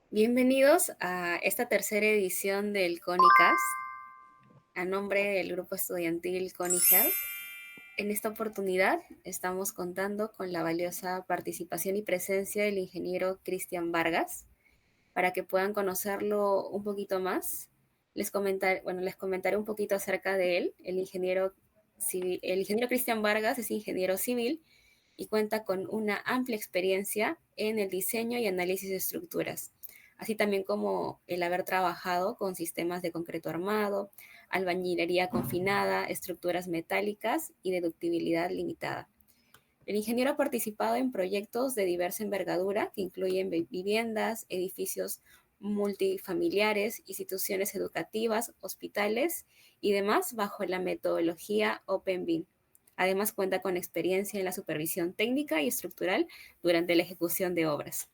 Bienvenidos a esta tercera edición del CONICAS, a nombre del grupo estudiantil CONIGER. En esta oportunidad estamos contando con la valiosa participación y presencia del ingeniero Cristian Vargas. Para que puedan conocerlo un poquito más, les comentaré un poquito acerca de él. El ingeniero Cristian Vargas es ingeniero civil y cuenta con una amplia experiencia en el diseño y análisis de estructuras, así también como el haber trabajado con sistemas de concreto armado, albañilería confinada, estructuras metálicas y deductibilidad limitada. El ingeniero ha participado en proyectos de diversa envergadura que incluyen viviendas, edificios multifamiliares, instituciones educativas, hospitales y demás bajo la metodología Open. Además, cuenta con experiencia en la supervisión técnica y estructural durante la ejecución de obras.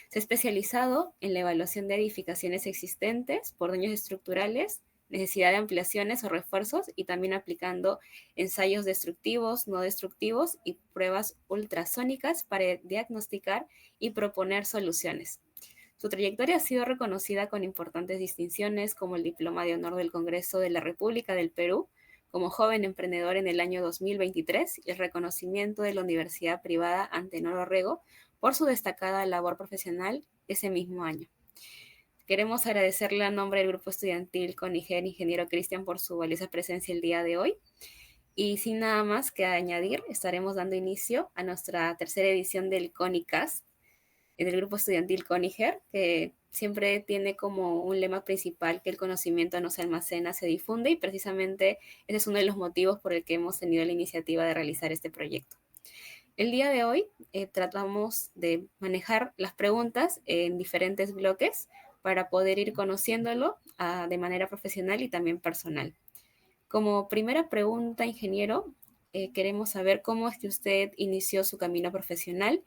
Se ha especializado en la evaluación de edificaciones existentes por daños estructurales, necesidad de ampliaciones o refuerzos y también aplicando ensayos destructivos, no destructivos y pruebas ultrasónicas para diagnosticar y proponer soluciones. Su trayectoria ha sido reconocida con importantes distinciones como el Diploma de Honor del Congreso de la República del Perú como joven emprendedor en el año 2023 y el reconocimiento de la Universidad Privada Antenor Orrego por su destacada labor profesional ese mismo año. Queremos agradecerle a nombre del grupo estudiantil CONIGER, ingeniero Cristian, por su valiosa presencia el día de hoy. Y sin nada más que añadir, estaremos dando inicio a nuestra tercera edición del CONICAS, en el grupo estudiantil CONIGER, que siempre tiene como un lema principal que el conocimiento no se almacena, se difunde, y precisamente ese es uno de los motivos por el que hemos tenido la iniciativa de realizar este proyecto. El día de hoy tratamos de manejar las preguntas en diferentes bloques para poder ir conociéndolo de manera profesional y también personal. Como primera pregunta, ingeniero, queremos saber cómo es que usted inició su camino profesional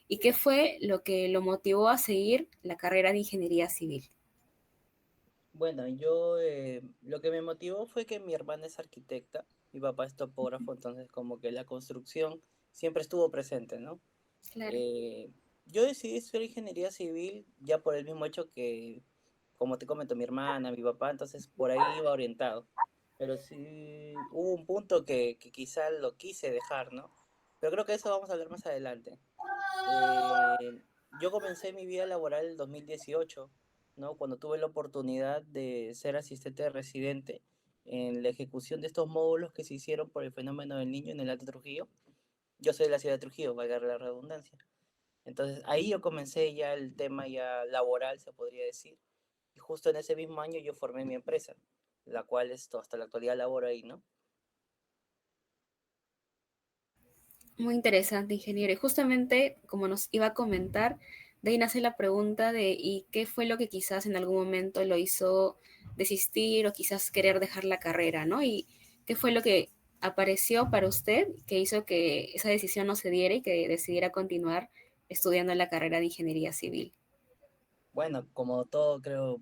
y qué fue lo que lo motivó a seguir la carrera de ingeniería civil. Bueno, yo lo que me motivó fue que mi hermana es arquitecta, mi papá es topógrafo, entonces como que la construcción siempre estuvo presente, ¿no? Claro. Eh, yo decidí estudiar ingeniería civil ya por el mismo hecho que, como te comento, mi hermana, mi papá, entonces por ahí iba orientado. Pero sí hubo un punto que quizá lo quise dejar, ¿no? Pero creo que eso vamos a hablar más adelante. Yo comencé mi vida laboral en el 2018, ¿no? Cuando tuve la oportunidad de ser asistente de residente en la ejecución de estos módulos que se hicieron por el fenómeno del niño en el Alto Trujillo. Yo soy de la ciudad de Trujillo, valga la redundancia. Entonces ahí yo comencé ya el tema ya laboral, se podría decir. Y justo en ese mismo año yo formé mi empresa, la cual esto, hasta la actualidad laboro ahí, ¿no? Muy interesante, ingeniero. Y justamente, como nos iba a comentar, de ahí nace la pregunta de ¿y qué fue lo que quizás en algún momento lo hizo desistir o quizás querer dejar la carrera, ¿no? ¿Y qué fue lo que apareció para usted que hizo que esa decisión no se diera y que decidiera continuar estudiando la carrera de ingeniería civil? Bueno, como todo creo,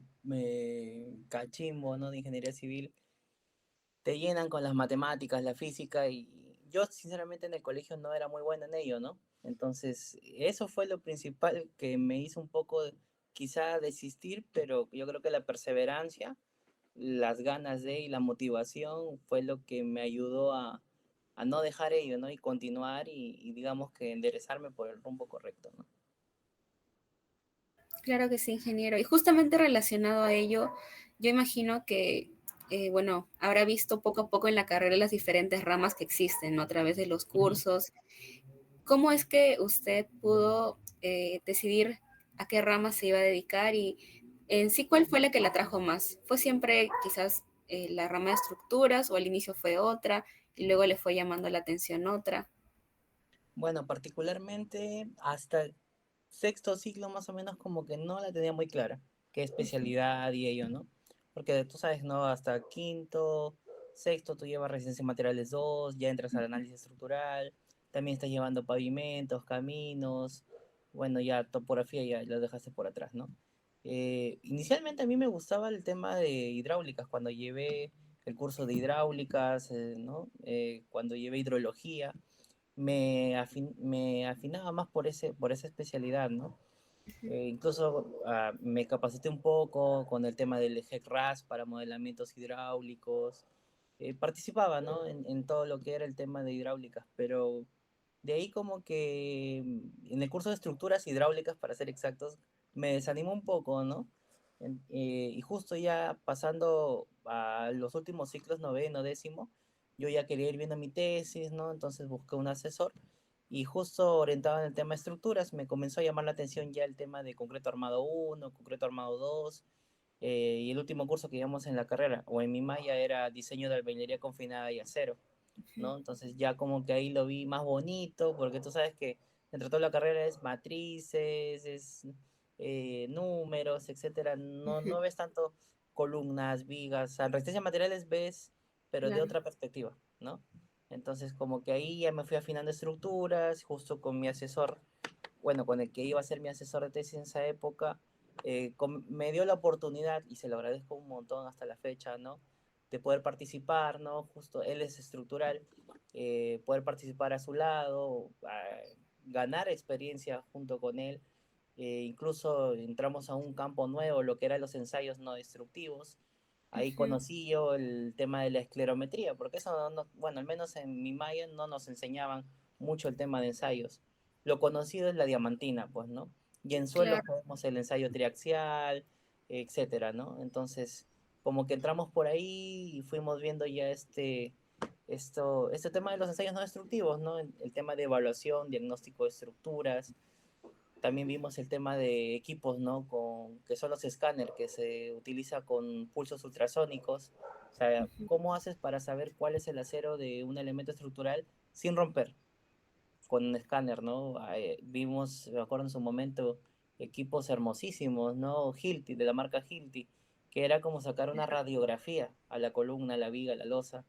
cachimbo, ¿no? De ingeniería civil, te llenan con las matemáticas, la física, y yo sinceramente en el colegio no era muy bueno en ello, ¿no? Entonces, eso fue lo principal que me hizo un poco quizá desistir, pero yo creo que la perseverancia, las ganas de y la motivación fue lo que me ayudó a no dejar ello, ¿no? Y continuar y digamos que enderezarme por el rumbo correcto, ¿no? Claro que sí, ingeniero. Y justamente relacionado a ello, yo imagino que, bueno, habrá visto poco a poco en la carrera las diferentes ramas que existen, ¿no? A través de los Ujú. cursos. ¿Cómo es que usted pudo decidir a qué rama se iba a dedicar y en sí cuál fue la que la atrajo más? ¿Fue siempre quizás la rama de estructuras o al inicio fue otra y luego le fue llamando la atención otra? Bueno, particularmente hasta sexto ciclo más o menos como que no la tenía muy clara, qué especialidad y ello, ¿no? Porque tú sabes, ¿no? Hasta quinto, sexto tú llevas residencia en materiales 2, ya entras al análisis estructural, también estás llevando pavimentos, caminos, bueno, ya topografía ya lo dejaste por atrás, ¿no? Inicialmente a mí me gustaba el tema de hidráulicas, cuando llevé el curso de hidráulicas, ¿no? Cuando llevé hidrología me afinaba más por esa especialidad, ¿no? Incluso me capacité un poco con el tema del HEC-RAS para modelamientos hidráulicos. Participaba, ¿no? En todo lo que era el tema de hidráulicas, pero de ahí como que en el curso de estructuras hidráulicas, para ser exactos, me desanimó un poco, ¿no? Y justo ya pasando a los últimos ciclos, noveno, décimo, yo ya quería ir viendo mi tesis, ¿no? Entonces busqué un asesor y justo orientado en el tema de estructuras, me comenzó a llamar la atención ya el tema de concreto armado uno, concreto armado 2, y el último curso que llevamos en la carrera o en mi malla era diseño de albañilería confinada y acero, ¿no? Entonces ya como que ahí lo vi más bonito, porque tú sabes que entre toda la carrera es matrices, es números, etcétera. No, no ves tanto columnas, vigas, o sea, resistencia de materiales ves, pero de Claro. otra perspectiva, ¿no? Entonces como que ahí ya me fui afinando estructuras, justo con mi asesor, bueno, con el que iba a ser mi asesor de tesis en esa época, me dio la oportunidad, y se lo agradezco un montón hasta la fecha, ¿no? De poder participar, ¿no? Justo él es estructural, poder participar a su lado, ganar experiencia junto con él. Incluso entramos a un campo nuevo, lo que eran los ensayos no destructivos. Ahí Ujú. conocí yo el tema de la esclerometría, porque eso, bueno, al menos en mi malla no nos enseñaban mucho el tema de ensayos. Lo conocido es la diamantina, pues, ¿no? Y en suelos Claro. tenemos el ensayo triaxial, etcétera, ¿no? Entonces, como que entramos por ahí y fuimos viendo ya este tema de los ensayos no destructivos, ¿no? El tema de evaluación, diagnóstico de estructuras. También vimos el tema de equipos, ¿no? Que son los escáneres que se utiliza con pulsos ultrasónicos. O sea, ¿cómo haces para saber cuál es el acero de un elemento estructural sin romper? Con un escáner, ¿no? Vimos, me acuerdo en su momento, equipos hermosísimos, ¿no? Hilti, de la marca Hilti, que era como sacar una radiografía a la columna, a la viga, a la losa.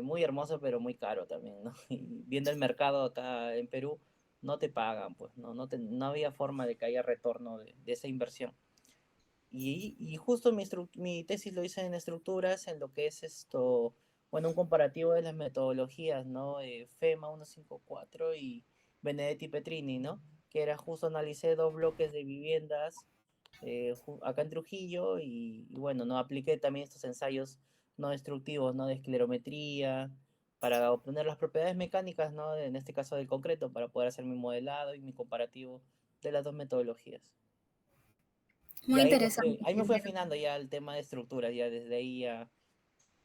Muy hermoso, pero muy caro también, ¿no? Y viendo el mercado acá en Perú, no te pagan, pues, ¿no? No había forma de que haya retorno de esa inversión. Y justo mi tesis lo hice en estructuras, en lo que es esto, bueno, un comparativo de las metodologías, ¿no? FEMA 154 y Benedetti Petrini, ¿no? Que era justo analicé dos bloques de viviendas acá en Trujillo y bueno, ¿no? Apliqué también estos ensayos no destructivos, ¿no? De esclerometría, para obtener las propiedades mecánicas, ¿no? En este caso del concreto, para poder hacer mi modelado y mi comparativo de las dos metodologías. Y Muy interesante, ahí me fui ingeniero. afinando ya el tema de estructuras, ya desde ahí ya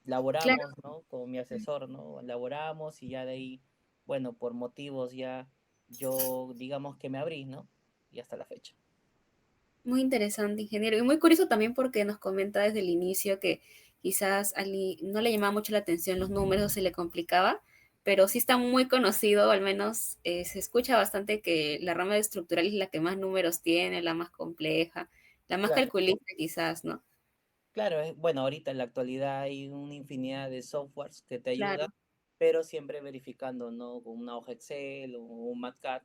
Claro, laboramos, ¿no? Con mi asesor, ¿no? Laboramos y ya de ahí, bueno, por motivos ya yo, digamos que me abrí, ¿no? Y hasta la fecha. muy interesante, ingeniero. Y muy curioso también porque nos comenta desde el inicio que quizás no le llamaba mucho la atención los números, se le complicaba, pero sí está muy conocido, al menos se escucha bastante que la rama de estructural es la que más números tiene, la más compleja, la más Claro, calculista quizás, ¿no? claro, bueno, ahorita en la actualidad hay una infinidad de softwares que te Claro, ayudan, pero siempre verificando, ¿no? Con una hoja Excel o un MATCAD,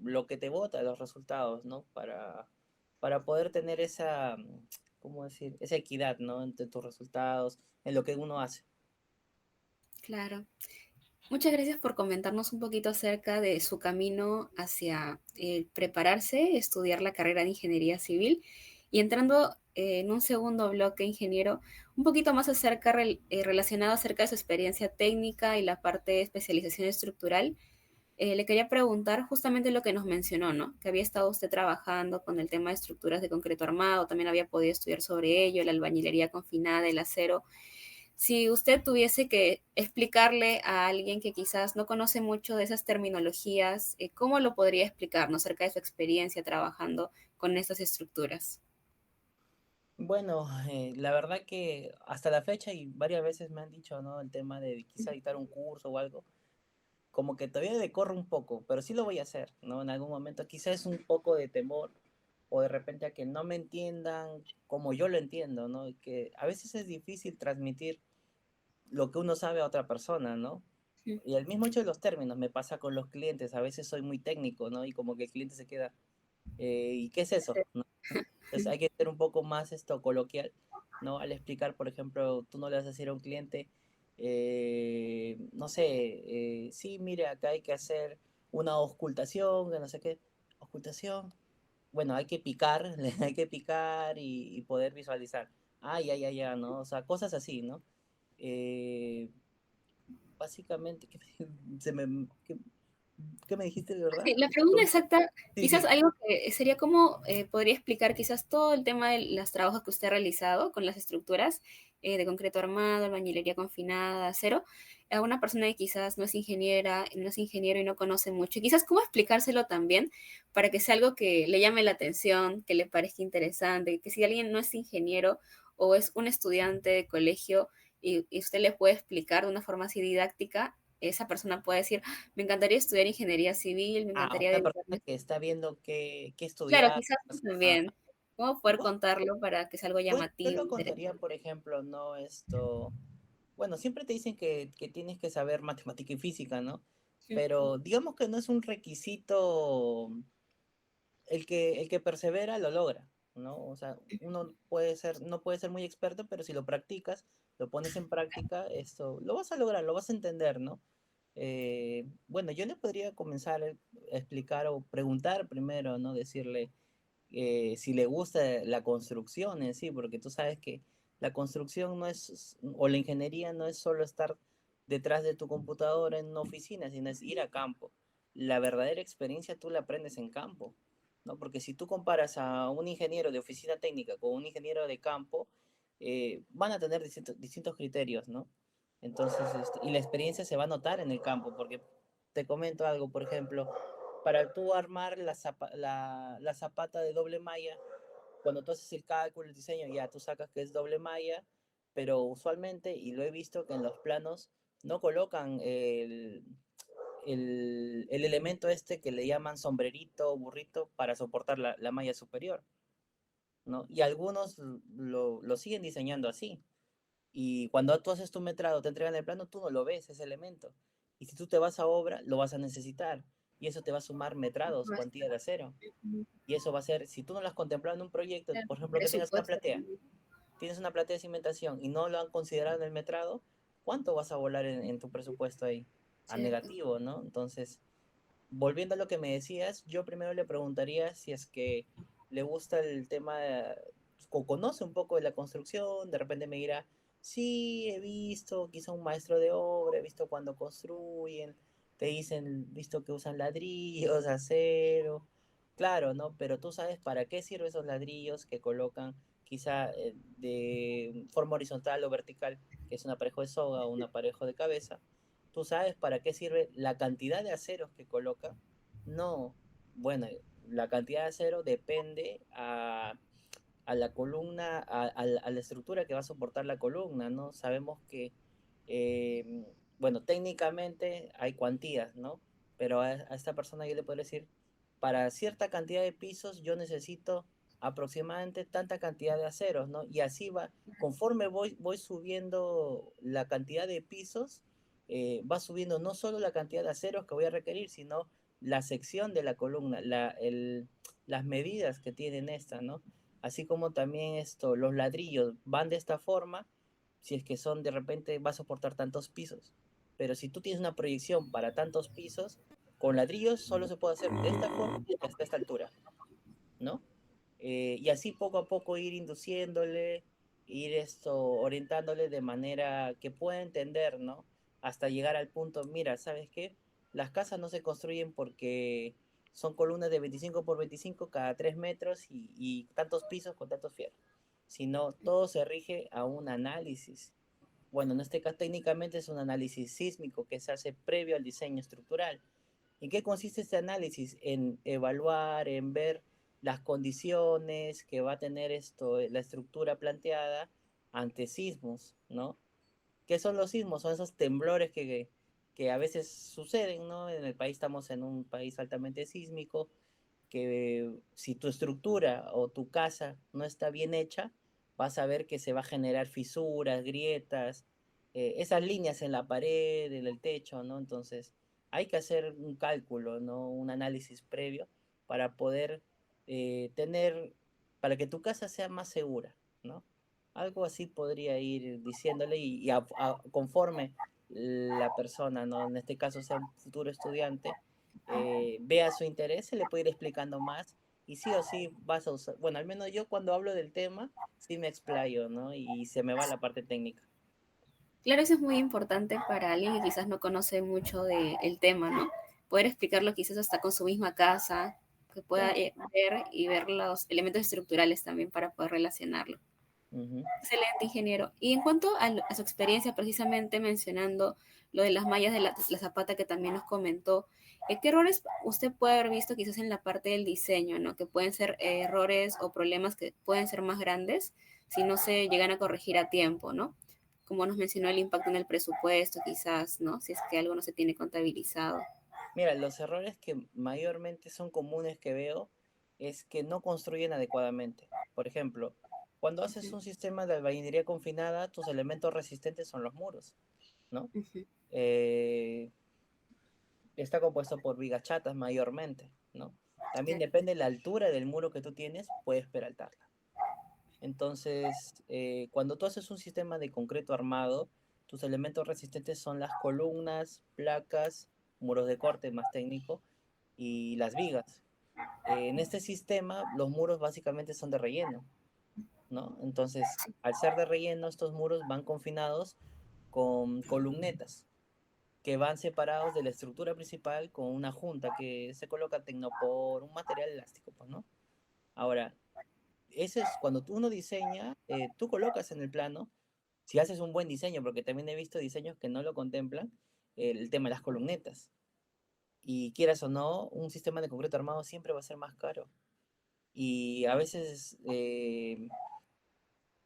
lo que te bota, los resultados, ¿no? Para poder tener esa, ¿cómo decir? Esa equidad, ¿no? Entre tus resultados, en lo que uno hace. claro. Muchas gracias por comentarnos un poquito acerca de su camino hacia prepararse, estudiar la carrera de ingeniería civil y entrando en un segundo bloque, ingeniero, un poquito más relacionado acerca de su experiencia técnica y la parte de especialización estructural. Le quería preguntar justamente lo que nos mencionó, ¿no? Que había estado usted trabajando con el tema de estructuras de concreto armado, también había podido estudiar sobre ello, la albañilería confinada, el acero. Si usted tuviese que explicarle a alguien que quizás no conoce mucho de esas terminologías, ¿cómo lo podría explicar, ¿no? Acerca de su experiencia trabajando con estas estructuras? Bueno, la verdad que hasta la fecha y varias veces me han dicho, ¿no? El tema de quizá dictar un curso o algo, como que todavía me corre un poco, pero sí lo voy a hacer, ¿no? En algún momento quizás es un poco de temor o de repente a que no me entiendan como yo lo entiendo, ¿no? Y que a veces es difícil transmitir lo que uno sabe a otra persona, ¿no? Y el mismo hecho de los términos me pasa con los clientes, a veces soy muy técnico, ¿no? Y como que el cliente se queda, ¿y qué es eso? ¿No? Entonces hay que ser un poco más coloquial, ¿no? Al explicar, por ejemplo, tú no le vas a decir a un cliente, no sé, sí, mire, acá hay que hacer una auscultación, de no sé qué, auscultación, bueno, hay que picar, hay que picar y poder visualizar. Ah, ya, ya, ya, ¿no? O sea, cosas así, ¿no? Eh, básicamente, ¿qué me dijiste de verdad? Sí, la pregunta exacta, Sí, quizás sí. algo que sería como, podría explicar quizás todo el tema de los trabajos que usted ha realizado con las estructuras de concreto armado, albañilería confinada, acero, a una persona que quizás no es ingeniera, no es ingeniero y no conoce mucho. Quizás cómo explicárselo también para que sea algo que le llame la atención, que le parezca interesante, que si alguien no es ingeniero o es un estudiante de colegio y usted le puede explicar de una forma así didáctica, esa persona puede decir, me encantaría estudiar ingeniería civil, me Ah, encantaría una persona dedicarme. que está viendo qué Claro, estudiar. quizás eso Ah, también. ¿Cómo poder bueno, contarlo para que sea algo bueno, yo llamativo, lo contaría, interesante? por ejemplo, no esto. Bueno, siempre te dicen que tienes que saber matemática y física, ¿no? Pero digamos que no es un requisito, el que persevera lo logra, ¿no? O sea, uno puede ser, no puede ser muy experto, pero si lo practicas, lo pones en práctica, esto lo vas a lograr, lo vas a entender, ¿no? Bueno, yo le podría comenzar a explicar o preguntar primero, ¿no? Decirle si le gusta la construcción en sí, porque tú sabes que la construcción no es, o la ingeniería no es solo estar detrás de tu computadora en una oficina, sino es ir a campo. La verdadera experiencia tú la aprendes en campo, ¿no? Porque si tú comparas a un ingeniero de oficina técnica con un ingeniero de campo, van a tener distintos criterios, ¿no? Entonces, y la experiencia se va a notar en el campo, porque te comento algo, por ejemplo, para tú armar la zapata de doble malla, cuando tú haces el cálculo, el diseño, ya tú sacas que es doble malla, pero usualmente, y lo he visto que en los planos no colocan el elemento este que le llaman sombrerito, burrito, para soportar la malla superior, ¿no? Y algunos lo siguen diseñando así. Y cuando tú haces tu metrado, te entregan el plano, tú no lo ves, ese elemento. Y si tú te vas a obra, lo vas a necesitar. Y eso te va a sumar metrados, cuantía de acero. Y eso va a ser, si tú no lo has contemplado en un proyecto, por ejemplo, que tengas una Presupuesto platea, también. tienes una platea de cimentación y no lo han considerado en el metrado, ¿cuánto vas a volar en tu presupuesto ahí? A Cierto. negativo, ¿no? Entonces, volviendo a lo que me decías, yo primero le preguntaría si es que le gusta el tema, o conoce un poco de la construcción, de repente me dirá, sí, he visto, quizá un maestro de obra, he visto cuando construyen, te dicen, visto que usan ladrillos, acero, claro, ¿no? Pero tú sabes para qué sirven esos ladrillos que colocan quizá de forma horizontal o vertical, que es un aparejo de soga o un aparejo de cabeza. ¿Tú sabes para qué sirve la cantidad de aceros que coloca? No. Bueno, la cantidad de acero depende a la columna, a la estructura que va a soportar la columna, ¿no? Sabemos que, eh, bueno, técnicamente hay cuantías, ¿no? Pero a esta persona yo le puedo decir, para cierta cantidad de pisos yo necesito aproximadamente tanta cantidad de aceros, ¿no? Y así va, conforme voy subiendo la cantidad de pisos, va subiendo no solo la cantidad de aceros que voy a requerir, sino la sección de la columna, las medidas que tienen esta, ¿no? Así como también los ladrillos van de esta forma, si es que son de repente va a soportar tantos pisos. Pero si tú tienes una proyección para tantos pisos, con ladrillos solo se puede hacer de esta forma y hasta esta altura, ¿no? Y así poco a poco ir induciéndole, ir orientándole de manera que pueda entender, ¿no? Hasta llegar al punto, mira, ¿sabes qué? Las casas no se construyen porque son columnas de 25 por 25 cada 3 metros y tantos pisos con tantos fierros, sino todo se rige a un análisis. Bueno, en este caso técnicamente es un análisis sísmico que se hace previo al diseño estructural. ¿En qué consiste este análisis? En evaluar, en ver las condiciones que va a tener la estructura planteada ante sismos, ¿no? ¿Qué son los sismos? Son esos temblores que a veces suceden, ¿no? En el país estamos en un país altamente sísmico, que si tu estructura o tu casa no está bien hecha, vas a ver que se va a generar fisuras, grietas, esas líneas en la pared, en el techo, ¿no? Entonces, hay que hacer un cálculo, ¿no? Un análisis previo para poder tener, para que tu casa sea más segura, ¿no? Algo así podría ir diciéndole y conforme la persona, ¿no? En este caso sea un futuro estudiante, vea su interés, se le puede ir explicando más y sí o sí vas a usar, bueno, al menos yo cuando hablo del tema, sí me explayo, ¿no? Y se me va la parte técnica. Claro, eso es muy importante para alguien que quizás no conoce mucho del tema, ¿no? Poder explicarlo quizás hasta con su misma casa, que pueda Claro. ver y ver los elementos estructurales también para poder relacionarlo. Ujú. Excelente, ingeniero. Y en cuanto a su experiencia, precisamente mencionando lo de las mallas de la Zapata que también nos comentó, ¿qué errores usted puede haber visto quizás en la parte del diseño, ¿no? Que pueden ser errores o problemas que pueden ser más grandes si no se llegan a corregir a tiempo, ¿no? Como nos mencionó el impacto en el presupuesto, quizás, ¿no? Si es que algo no se tiene contabilizado. Mira, los errores que mayormente son comunes que veo es que no construyen adecuadamente. Por ejemplo, cuando haces Ujú, un sistema de albañilería confinada, tus elementos resistentes son los muros, ¿no? ujú, Eh, Está compuesto por vigas chatas mayormente, ¿no? También claro. depende de la altura del muro que tú tienes, puedes peraltarla. Entonces, cuando tú haces un sistema de concreto armado, tus elementos resistentes son las columnas, placas, muros de corte más técnico y las vigas. En este sistema, los muros básicamente son de relleno, ¿no? Entonces, al ser de relleno, estos muros van confinados con columnetas que van separados de la estructura principal con una junta que se coloca tecnopor, un material elástico, pues, ¿no? Ahora, ese es cuando uno diseña, tú colocas en el plano, si haces un buen diseño, porque también he visto diseños que no lo contemplan, el tema de las columnetas. Y quieras o no, un sistema de concreto armado siempre va a ser más caro. Y a veces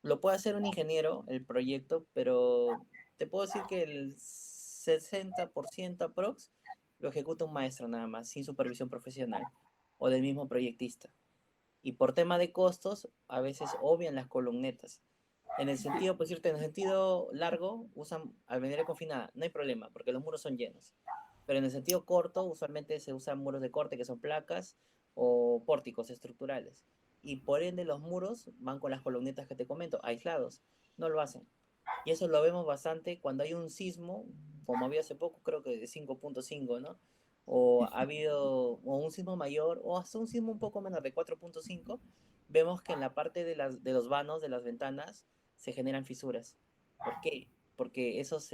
lo puede hacer un ingeniero, el proyecto, pero te puedo decir que el 60% aprox lo ejecuta un maestro nada más, sin supervisión profesional o del mismo proyectista. Y por tema de costos, a veces obvian las columnetas. En el sentido, pues irte en el sentido largo, usan albañilería confinada, no hay problema, porque los muros son llenos. Pero en el sentido corto, usualmente se usan muros de corte, que son placas o pórticos estructurales. Y por ende, los muros van con las columnetas que te comento, aislados. No lo hacen. Y eso lo vemos bastante cuando hay un sismo, como había hace poco, creo que de 5.5, ¿no? O ha habido o un sismo mayor, o hasta un sismo un poco menor de 4.5, vemos que en la parte de los vanos, de las ventanas, se generan fisuras. ¿Por qué? Porque esos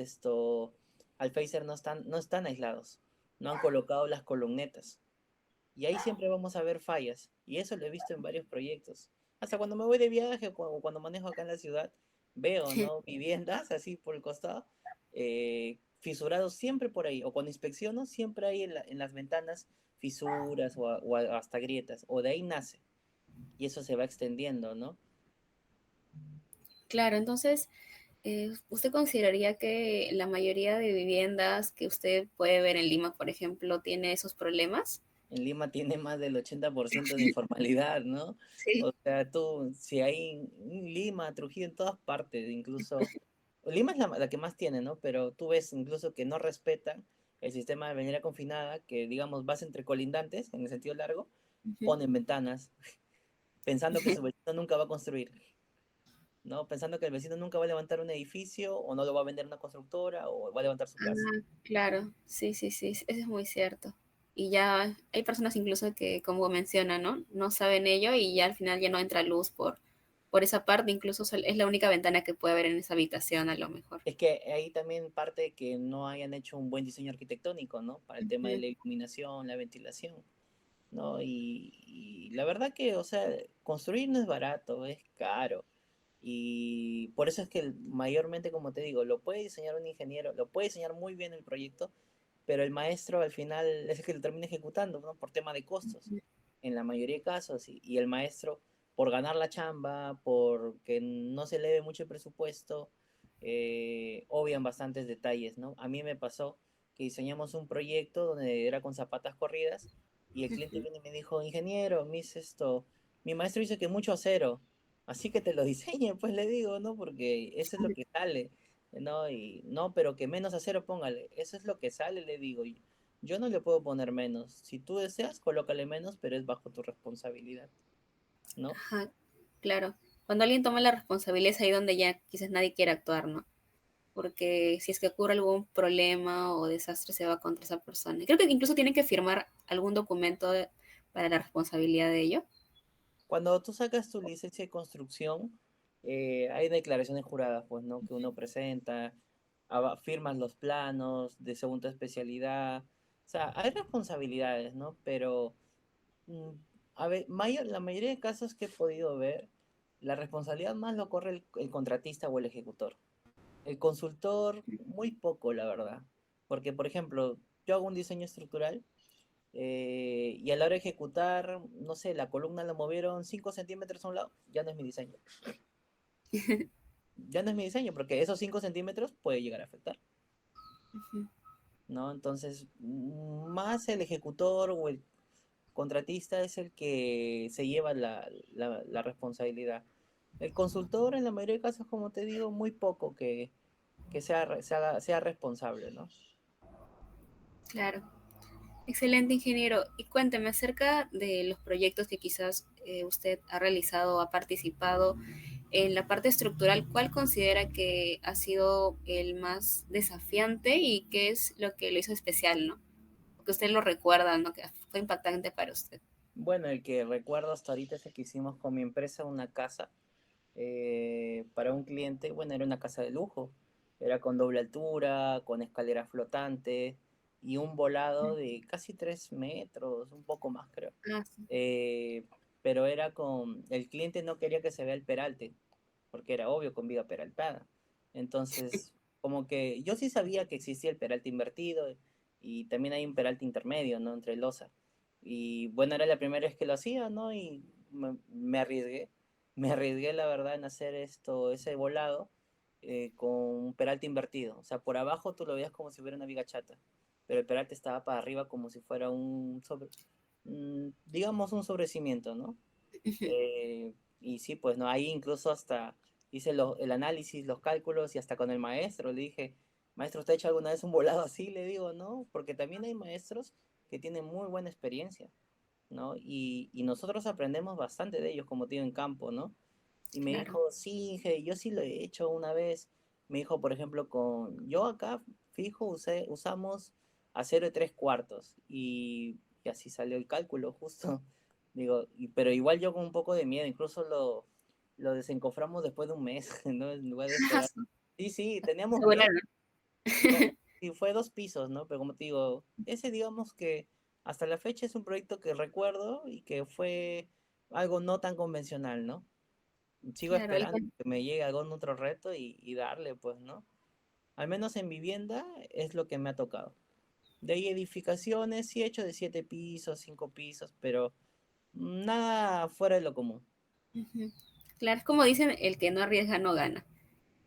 alféizar no están aislados, no han colocado las columnetas. Y ahí siempre vamos a ver fallas. Y eso lo he visto en varios proyectos. Hasta cuando me voy de viaje o cuando manejo acá en la ciudad, veo, ¿no? Viviendas así por el costado, fisurados siempre por ahí. O cuando inspecciono, siempre hay en las ventanas fisuras o hasta grietas. O de ahí nace. Y eso se va extendiendo, ¿no? Claro, entonces, ¿usted consideraría que la mayoría de viviendas que usted puede ver en Lima, por ejemplo, tiene esos problemas? En Lima tiene más del 80% de informalidad, ¿no? Sí. O sea, tú, si hay en Lima, Trujillo, en todas partes, incluso Lima es la que más tiene, ¿no? Pero tú ves incluso que no respetan el sistema de venera confinada, que digamos vas entre colindantes, en el sentido largo, Ujú. ponen ventanas, pensando que su vecino nunca va a construir, ¿no? Pensando que el vecino nunca va a levantar un edificio, o no lo va a vender una constructora, o va a levantar su casa. Ah, claro, sí, sí, sí, eso es muy cierto. Y ya hay personas incluso que, como menciona, ¿no? No saben ello y ya al final ya no entra luz por esa parte, incluso es la única ventana que puede haber en esa habitación a lo mejor. Es que ahí también parte que no hayan hecho un buen diseño arquitectónico, ¿no? Para el tema de Ujú. la iluminación, la ventilación, ¿no? Y la verdad que, o sea, construir no es barato, es caro. Y por eso es que mayormente, como te digo, lo puede diseñar un ingeniero, lo puede diseñar muy bien el proyecto, pero el maestro al final es el que lo termina ejecutando, ¿no? Por tema de costos, en la mayoría de casos. Y el maestro, por ganar la chamba, porque no se eleve mucho el presupuesto, obvian bastantes detalles, ¿no? A mí me pasó que diseñamos un proyecto donde era con zapatas corridas y el cliente Ujú. viene y me dijo, ingeniero, mi maestro dice que mucho acero, así que te lo diseñe, pues le digo, ¿no? Porque eso es lo que sale. No, y no, pero que menos acero póngale. Eso es lo que sale, le digo. Yo no le puedo poner menos. Si tú deseas, colócale menos, pero es bajo tu responsabilidad, ¿no? Ajá, claro. cuando alguien toma la responsabilidad es ahí donde ya quizás nadie quiere actuar, ¿no? Porque si es que ocurre algún problema o desastre se va contra esa persona. Creo que incluso tienen que firmar algún documento para la responsabilidad de ello. Cuando tú sacas tu licencia de construcción, hay declaraciones juradas, pues, ¿no? Que uno presenta, firmas los planos de segunda especialidad. O sea, hay responsabilidades, ¿no? Pero, mm, a ver, la mayoría de casos que he podido ver, la responsabilidad más lo corre el contratista o el ejecutor. El consultor, muy poco, la verdad. Porque, por ejemplo, yo hago un diseño estructural y a la hora de ejecutar, no sé, la columna la movieron 5 centímetros a un lado, ya no es mi diseño. Ya no es mi diseño, porque esos 5 centímetros puede llegar a afectar, ¿no? Entonces, más el ejecutor o el contratista es el que se lleva la responsabilidad. El consultor, en la mayoría de casos, como te digo, muy poco que sea responsable, ¿no? Claro. Excelente, ingeniero. Y cuénteme acerca de los proyectos que quizás usted ha realizado o ha participado en la parte estructural. ¿Cuál considera que ha sido el más desafiante y qué es lo que lo hizo especial, ¿no? Que usted lo recuerda, ¿no? Que fue impactante para usted. Bueno, el que recuerdo hasta ahorita es el que hicimos con mi empresa, una casa para un cliente. Bueno, era una casa de lujo, era con doble altura, con escalera flotante y un volado de casi 3 metros, un poco más creo. Ah, sí. Eh, pero el cliente no quería que se vea el peralte, porque era obvio con viga peraltada. Entonces, como que yo sí sabía que existía el peralte invertido y también hay un peralte intermedio, ¿no? Entre losa. Y bueno, era la primera vez que lo hacía, ¿no? Y me arriesgué. Me arriesgué, la verdad, en hacer ese volado con un peralte invertido. O sea, por abajo tú lo veías como si fuera una viga chata, pero el peralte estaba para arriba como si fuera digamos, un sobrecimiento, ¿no? Y sí, pues no, ahí incluso hasta hice el análisis, los cálculos y hasta con el maestro le dije, maestro, ¿usted ha hecho alguna vez un volado así? Le digo, no, porque también hay maestros que tienen muy buena experiencia, ¿no? Y nosotros aprendemos bastante de ellos, como te digo, en campo, ¿no? Y me Claro. dijo, sí, Inge, yo sí lo he hecho una vez. Me dijo, por ejemplo, yo acá, fijo, usamos acero de 3/4 y así salió el cálculo, justo. Digo, pero igual yo con un poco de miedo, incluso lo desencoframos después de un mes, ¿no? En lugar de esperar. Sí, sí, teníamos miedo. Aseguraron. Y fue 2 pisos, ¿no? Pero como te digo, ese digamos que hasta la fecha es un proyecto que recuerdo y que fue algo no tan convencional, ¿no? Sigo Claro, esperando que me llegue algún otro reto y darle, pues, ¿no? Al menos en vivienda es lo que me ha tocado. De ahí edificaciones, sí he hecho de 7 pisos, 5 pisos, pero nada fuera de lo común. ujú. Claro, es como dicen, el que no arriesga no gana.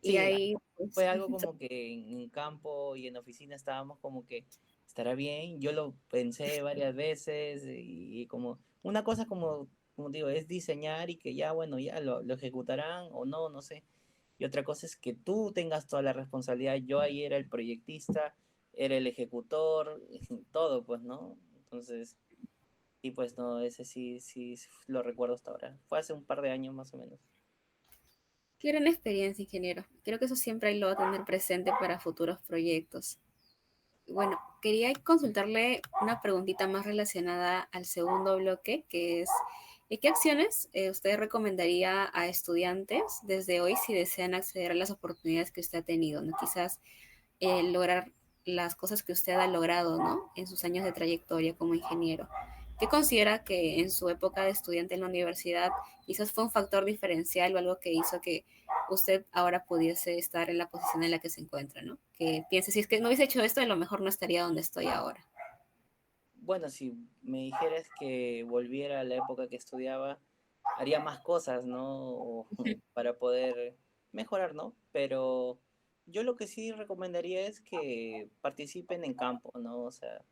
Y Sí, ahí, pues, fue algo como que en campo y en oficina estábamos como que estará bien. Yo lo pensé varias veces y como una cosa como digo, es diseñar y que ya, bueno, ya lo ejecutarán o no, no sé. Y otra cosa es que tú tengas toda la responsabilidad. Yo ahí era el proyectista, era el ejecutor, todo, pues, ¿no? Entonces, y pues no, ese sí lo recuerdo hasta ahora. Fue hace un par de años más o menos. qué gran experiencia, ingeniero. Creo que eso siempre lo va a tener presente para futuros proyectos. Bueno, quería consultarle una preguntita más relacionada al segundo bloque, que es, ¿qué acciones usted recomendaría a estudiantes desde hoy si desean acceder a las oportunidades que usted ha tenido, ¿no? Quizás lograr las cosas que usted ha logrado, ¿no? En sus años de trayectoria como ingeniero. ¿Qué considera que en su época de estudiante en la universidad quizás fue un factor diferencial o algo que hizo que usted ahora pudiese estar en la posición en la que se encuentra, ¿no? Que piense, si es que no hubiese hecho esto, a lo mejor no estaría donde estoy ahora. Bueno, si me dijeras que volviera a la época que estudiaba, haría más cosas, ¿no? Para poder mejorar, ¿no? Pero yo lo que sí recomendaría es que participen en campo, ¿no? O sea,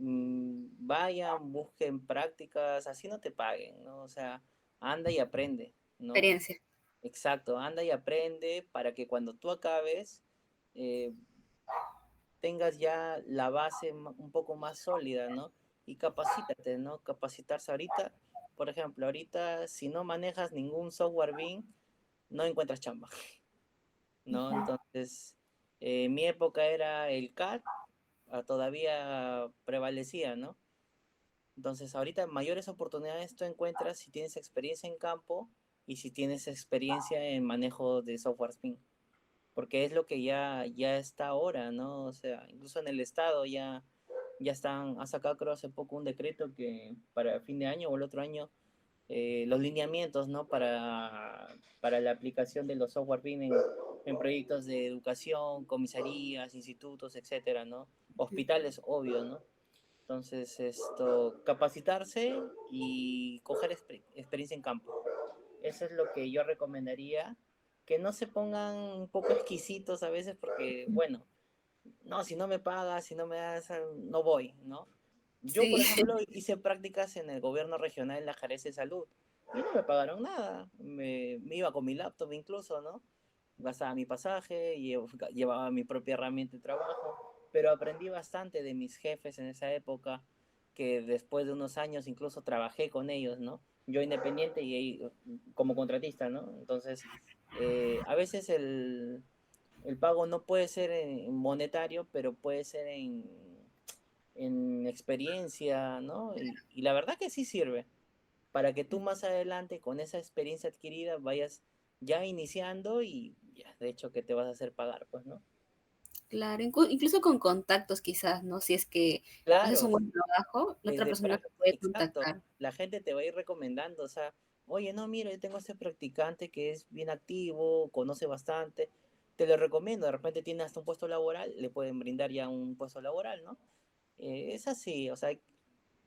vayan, busquen prácticas, así no te paguen, ¿no? O sea, anda y aprende, ¿no? Experiencia. Exacto, anda y aprende para que cuando tú acabes, eh, tengas ya la base un poco más sólida, ¿no? Y capacítate, ¿no? Capacitarse ahorita por ejemplo, ahorita si no manejas ningún software BIM, no encuentras chamba, ¿no? Ujú. Entonces, mi época era el CAD, todavía prevalecía, ¿no? Entonces, ahorita mayores oportunidades tú encuentras si tienes experiencia en campo y si tienes experiencia en manejo de software BIM, porque es lo que ya está ahora, ¿no? O sea, incluso en el Estado ya ha sacado creo hace poco un decreto que para fin de año o el otro año, los lineamientos, ¿no? Para la aplicación de los software BIM en proyectos de educación, comisarías, institutos, etcétera, ¿no? Hospitales, obvio, ¿no? Entonces, capacitarse y coger experiencia en campo. Eso es lo que yo recomendaría, que no se pongan un poco exquisitos a veces porque, bueno, no, si no me pagas, si no me das, no voy, ¿no? Yo, por Sí, ejemplo, hice prácticas en el gobierno regional en la Jarez de Salud y no me pagaron nada. Me iba con mi laptop incluso, ¿no? Gastaba mi pasaje, llevaba mi propia herramienta de trabajo, pero aprendí bastante de mis jefes en esa época, que después de unos años incluso trabajé con ellos, ¿no? Yo independiente y como contratista, ¿no? Entonces, a veces el pago no puede ser en monetario, pero puede ser en experiencia, ¿no? Y la verdad que sí sirve para que tú más adelante con esa experiencia adquirida vayas ya iniciando y ya, de hecho que te vas a hacer pagar, pues, ¿no? claro, incluso con contactos quizás, ¿no? Si es que haces un Claro, buen trabajo, la otra desde persona te puede exacto, contactar. la gente te va a ir recomendando, o sea, oye, no, mira, yo tengo este practicante que es bien activo, conoce bastante, te lo recomiendo, de repente tiene hasta un puesto laboral, le pueden brindar ya un puesto laboral, ¿no? Es así, o sea,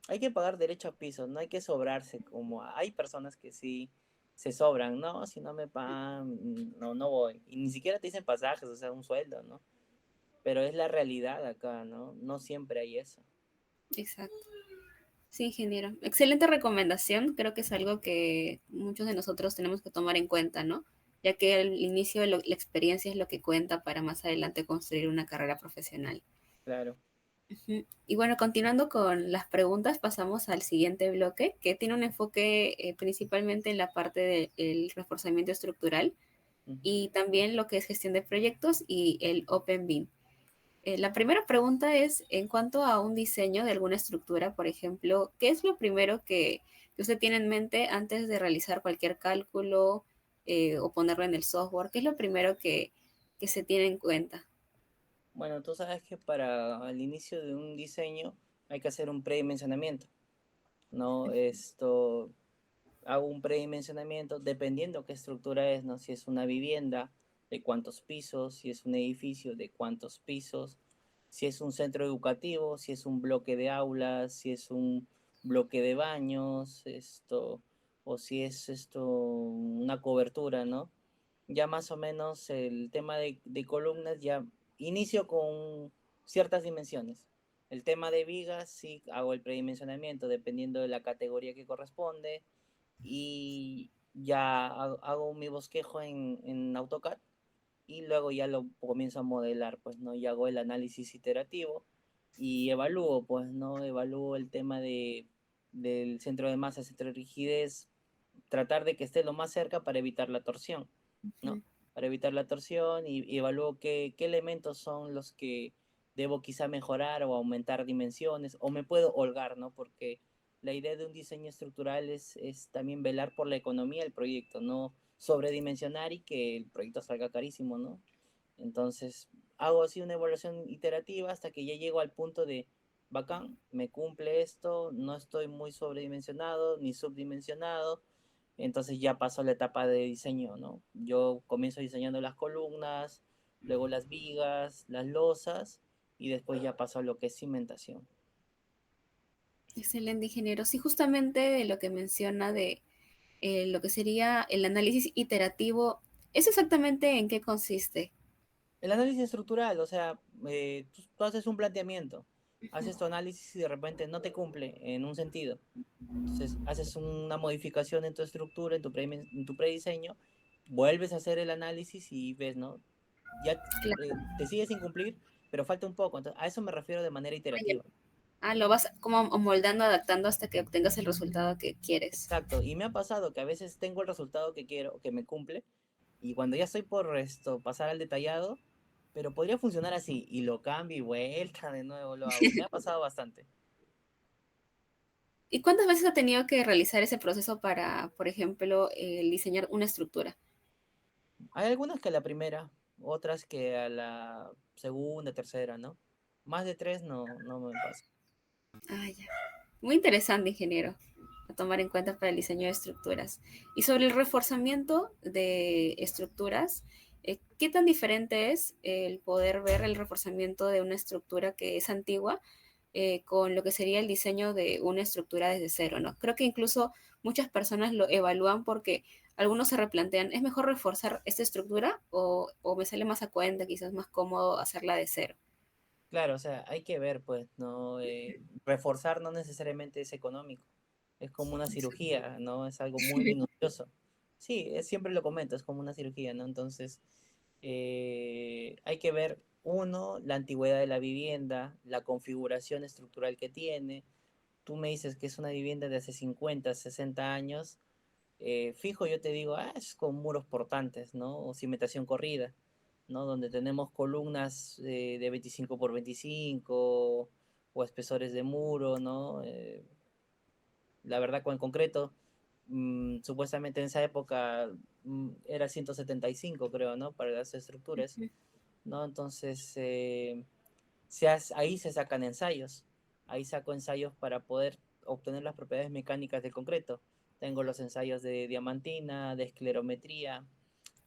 hay que pagar derecho a piso, no hay que sobrarse, como hay personas que sí se sobran, no, si no me pagan, no, no voy, y ni siquiera te dicen pasajes, o sea, un sueldo, ¿no? Pero es la realidad acá, ¿no? No siempre hay eso. Exacto. Sí, ingeniero. Excelente recomendación. Creo que es algo que muchos de nosotros tenemos que tomar en cuenta, ¿no? Ya que al inicio la experiencia es lo que cuenta para más adelante construir una carrera profesional. Claro. Ujú. Y bueno, continuando con las preguntas, pasamos al siguiente bloque, que tiene un enfoque principalmente en la parte del reforzamiento estructural Ujú. y también lo que es gestión de proyectos y el Open BIM. La primera pregunta es, en cuanto a un diseño de alguna estructura, por ejemplo, ¿qué es lo primero que usted tiene en mente antes de realizar cualquier cálculo o ponerlo en el software? ¿Qué es lo primero que se tiene en cuenta? Bueno, tú sabes que para el inicio de un diseño hay que hacer un predimensionamiento, ¿no? Hago un predimensionamiento dependiendo qué estructura es, ¿no? Si es una vivienda, de cuántos pisos, si es un edificio, de cuántos pisos, si es un centro educativo, si es un bloque de aulas, si es un bloque de baños, o si es una cobertura, ¿no? Ya más o menos el tema de columnas ya inicio con ciertas dimensiones. El tema de vigas, sí hago el predimensionamiento dependiendo de la categoría que corresponde y ya hago mi bosquejo en AutoCAD y luego ya lo comienzo a modelar, pues, ¿no? Y hago el análisis iterativo y evalúo, pues, ¿no? Evalúo el tema del centro de masa, centro de rigidez, tratar de que esté lo más cerca para evitar la torsión, ¿no? Ujú. Para evitar la torsión y evalúo qué elementos son los que debo quizá mejorar o aumentar dimensiones o me puedo holgar, ¿no? Porque la idea de un diseño estructural es también velar por la economía del proyecto, no sobredimensionar y que el proyecto salga carísimo, ¿no? Entonces, hago así una evaluación iterativa hasta que ya llego al punto de, bacán, me cumple esto, no estoy muy sobredimensionado ni subdimensionado, entonces ya paso a la etapa de diseño, ¿no? Yo comienzo diseñando las columnas, luego las vigas, las losas y después ya paso a lo que es cimentación. Excelente, ingeniero. Sí, justamente de lo que menciona de lo que sería el análisis iterativo, ¿es exactamente en qué consiste? El análisis estructural, o sea, tú haces un planteamiento, Ujú. haces tu análisis y de repente no te cumple en un sentido. Entonces haces una modificación en tu estructura, en tu prediseño, vuelves a hacer el análisis y ves, ¿no? Ya Claro. te sigue sin cumplir, pero falta un poco. Entonces, a eso me refiero de manera iterativa. Ah, lo vas como moldando, adaptando hasta que obtengas el resultado que quieres. Exacto, y me ha pasado que a veces tengo el resultado que quiero, que me cumple, y cuando ya estoy por esto, pasar al detallado, pero podría funcionar así, y lo cambio y vuelta de nuevo lo hago. Me ha pasado bastante. ¿Y cuántas veces ha tenido que realizar ese proceso para, por ejemplo, diseñar una estructura? Hay algunas que a la primera, otras que a la segunda, tercera, ¿no? Más de tres no me pasa. Ah, ya. Muy interesante, ingeniero, a tomar en cuenta para el diseño de estructuras. Y sobre el reforzamiento de estructuras, ¿qué tan diferente es el poder ver el reforzamiento de una estructura que es antigua con lo que sería el diseño de una estructura desde cero, ¿no? Creo que incluso muchas personas lo evalúan porque algunos se replantean, ¿es mejor reforzar esta estructura o me sale más a cuenta, quizás más cómodo hacerla de cero? Claro, o sea, hay que ver, pues, ¿no? Reforzar no necesariamente es económico, es como una cirugía, ¿no? Es algo muy minucioso. Sí, siempre lo comento, es como una cirugía, ¿no? Entonces, hay que ver, uno, la antigüedad de la vivienda, la configuración estructural que tiene. Tú me dices que es una vivienda de hace 50, 60 años, fijo, yo te digo, es con muros portantes, ¿no? O cimentación corrida, ¿no? Donde tenemos columnas de 25 por 25 o espesores de muro, ¿no? La verdad, con en concreto, supuestamente en esa época era 175, creo, ¿no? Para las estructuras, ¿no? Entonces, ahí se sacan ensayos. Ahí saco ensayos para poder obtener las propiedades mecánicas del concreto. Tengo los ensayos de diamantina, de esclerometría.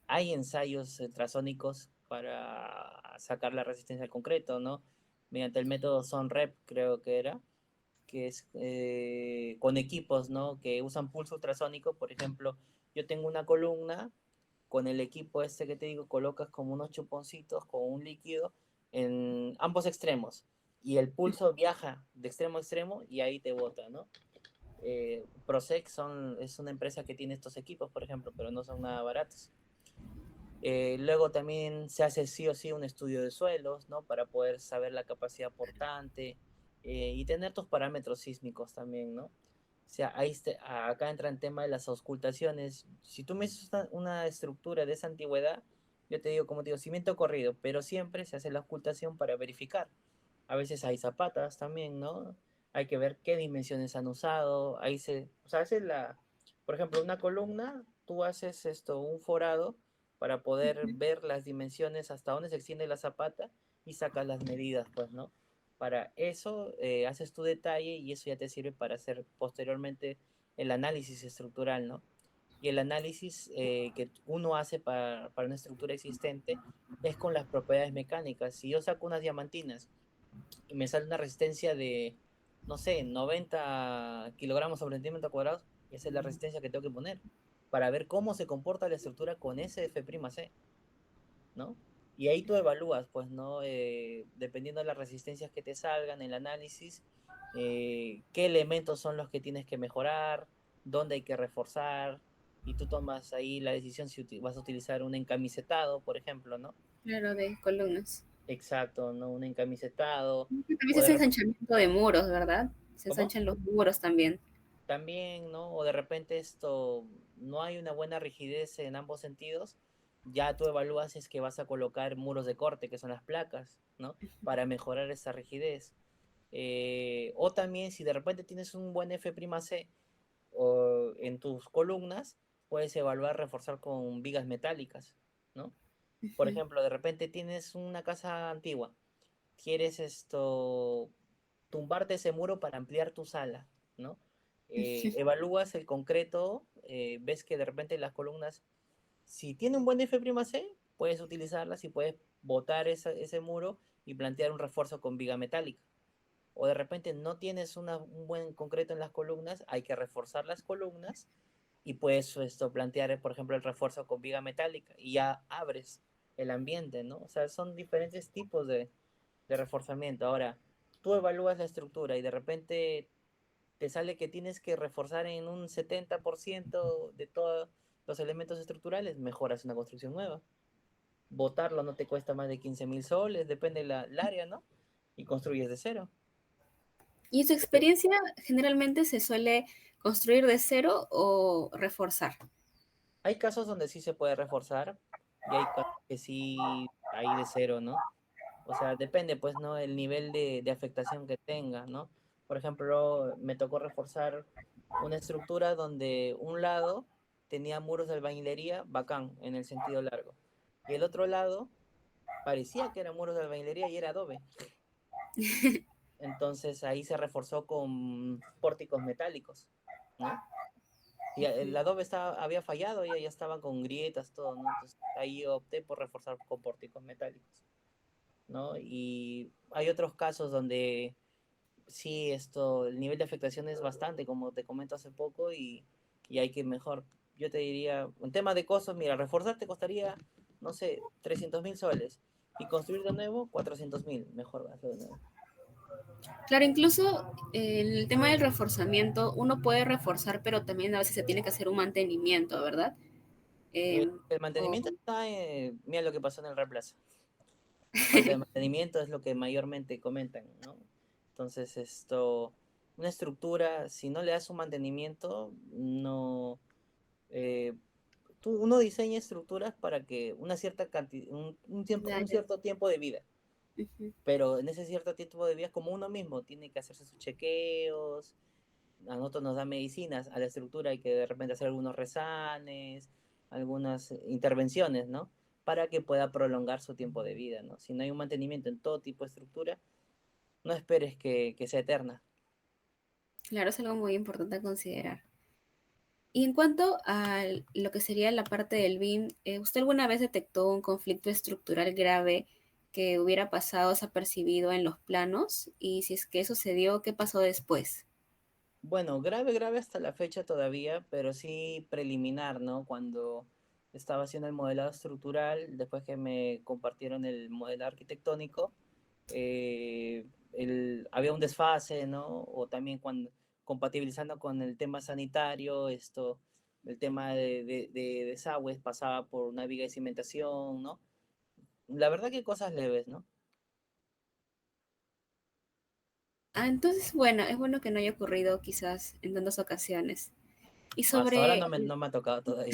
Hay ensayos ultrasónicos para sacar la resistencia al concreto, ¿no? Mediante el método SONREP, creo que era, que es con equipos, ¿no? Que usan pulso ultrasónico. Por ejemplo, yo tengo una columna con el equipo este que te digo, colocas como unos chuponcitos con un líquido en ambos extremos y el pulso viaja de extremo a extremo y ahí te bota, ¿no? Prosec es una empresa que tiene estos equipos, por ejemplo, pero no son nada baratos. Luego también se hace sí o sí un estudio de suelos, ¿no? Para poder saber la capacidad portante y tener tus parámetros sísmicos también, ¿no? O sea, acá entra el tema de las auscultaciones. Si tú me dices una estructura de esa antigüedad, yo te digo, como te digo, cimiento corrido, pero siempre se hace la auscultación para verificar. A veces hay zapatas también, ¿no? Hay que ver qué dimensiones han usado. O sea, por ejemplo, una columna, tú haces un forado para poder ver las dimensiones hasta dónde se extiende la zapata y sacas las medidas, pues, ¿no? Para eso haces tu detalle y eso ya te sirve para hacer posteriormente el análisis estructural, ¿no? Y el análisis que uno hace para una estructura existente es con las propiedades mecánicas. Si yo saco unas diamantinas y me sale una resistencia de, no sé, 90 kilogramos sobre centímetro cuadrado, esa es la resistencia que tengo que poner para ver cómo se comporta la estructura con ese F''C, ¿no? Y ahí tú evalúas, pues, ¿no? Dependiendo de las resistencias que te salgan, el análisis, qué elementos son los que tienes que mejorar, dónde hay que reforzar, y tú tomas ahí la decisión si vas a utilizar un encamisetado, por ejemplo, ¿no? Claro, de columnas. Exacto, ¿no? Un encamisetado, También o se de hace repente, ensanchamiento de muros, ¿verdad? Se ¿cómo? ensanchan los muros también. También, ¿no? O de repente no hay una buena rigidez en ambos sentidos, ya tú evalúas si es que vas a colocar muros de corte, que son las placas, ¿no? Para mejorar esa rigidez. O también si de repente tienes un buen F''C en tus columnas, puedes evaluar reforzar con vigas metálicas, ¿no? Por ejemplo, de repente tienes una casa antigua, quieres tumbarte ese muro para ampliar tu sala, ¿no? Evalúas el concreto, ves que de repente las columnas, si tiene un buen F''C, puedes utilizarlas y puedes botar ese muro y plantear un refuerzo con viga metálica. O de repente no tienes un buen concreto en las columnas, hay que reforzar las columnas y puedes plantear, por ejemplo, el refuerzo con viga metálica y ya abres el ambiente, ¿no? O sea, son diferentes tipos de reforzamiento. Ahora, tú evalúas la estructura y de repente te sale que tienes que reforzar en un 70% de todos los elementos estructurales, mejoras una construcción nueva. Botarlo no te cuesta más de 15.000 soles, depende del área, ¿no? Y construyes de cero. ¿Y en su experiencia generalmente se suele construir de cero o reforzar? Hay casos donde sí se puede reforzar y hay casos que sí hay de cero, ¿no? O sea, depende, pues, ¿no? El nivel de afectación que tenga, ¿no? Por ejemplo, me tocó reforzar una estructura donde un lado tenía muros de albañilería bacán, en el sentido largo, y el otro lado parecía que eran muros de albañilería y era adobe. Entonces ahí se reforzó con pórticos metálicos, ¿no? Y el adobe había fallado y ya estaba con grietas, todo, ¿no? Entonces ahí opté por reforzar con pórticos metálicos, ¿no? Y hay otros casos donde sí, el nivel de afectación es bastante, como te comento hace poco, y hay que mejor, yo te diría, en tema de costos, mira, reforzar te costaría, no sé, 300.000 soles, y construir de nuevo, 400.000, mejor hazlo de nuevo. Claro, incluso el tema del reforzamiento, uno puede reforzar, pero también a veces se tiene que hacer un mantenimiento, ¿verdad? Eh, El o- mantenimiento está, mira lo que pasó en el reemplazo. Falta de mantenimiento es lo que mayormente comentan, ¿no? Entonces, una estructura, si no le das un mantenimiento, no, eh, uno diseña estructuras para que una cierta cantidad, un Dale. cierto tiempo de vida, Ujú. pero en ese cierto tiempo de vida es como uno mismo, tiene que hacerse sus chequeos, a nosotros nos da medicinas, a la estructura hay que de repente hacer algunos resanes, algunas intervenciones, ¿no? Para que pueda prolongar su tiempo de vida, ¿no? Si no hay un mantenimiento en todo tipo de estructura, no esperes que sea eterna. Claro, es algo muy importante a considerar. Y en cuanto a lo que sería la parte del BIM, ¿usted alguna vez detectó un conflicto estructural grave que hubiera pasado desapercibido en los planos? Y si es que eso se dio, ¿qué pasó después? Bueno, grave, grave hasta la fecha todavía, pero sí preliminar, ¿no? Cuando estaba haciendo el modelado estructural, después que me compartieron el modelado arquitectónico, había un desfase, ¿no? O también cuando compatibilizando con el tema sanitario, el tema de desagües pasaba por una viga de cimentación, ¿no? La verdad que cosas leves, ¿no? Ah, entonces, bueno, es bueno que no haya ocurrido quizás en tantas ocasiones. Y Hasta ahora sobre, no me ha tocado todavía,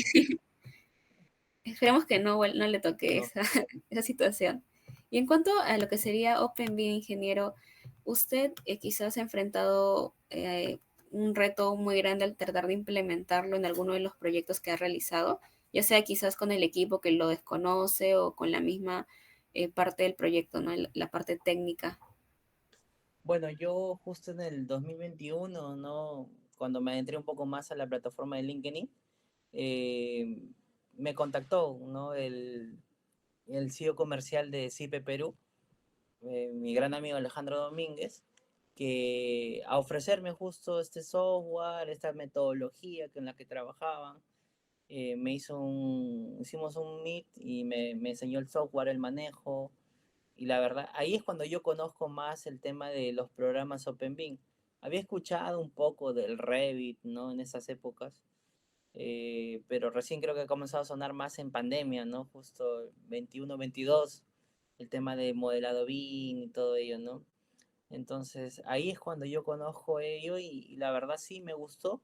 esperemos que no, no le toque ¿no? esa situación. Y en cuanto a lo que sería OpenBIM, ingeniero, ¿usted quizás ha enfrentado un reto muy grande al tratar de implementarlo en alguno de los proyectos que ha realizado? Ya sea quizás con el equipo que lo desconoce o con la misma parte del proyecto, ¿no? La parte técnica. Bueno, yo justo en el 2021, ¿no? Cuando me adentré un poco más a la plataforma de LinkedIn, eh, me contactó, ¿no? El CEO comercial de CIPE Perú, mi gran amigo Alejandro Domínguez, que a ofrecerme justo este software, esta metodología en la que trabajaban, hicimos un meet y me enseñó el software, el manejo, y la verdad, ahí es cuando yo conozco más el tema de los programas OpenBIM. Había escuchado un poco del Revit, ¿no? En esas épocas, pero recién creo que ha comenzado a sonar más en pandemia, ¿no? Justo 21, 22, el tema de modelado BIM y todo ello, ¿no? Entonces ahí es cuando yo conozco ello y la verdad sí me gustó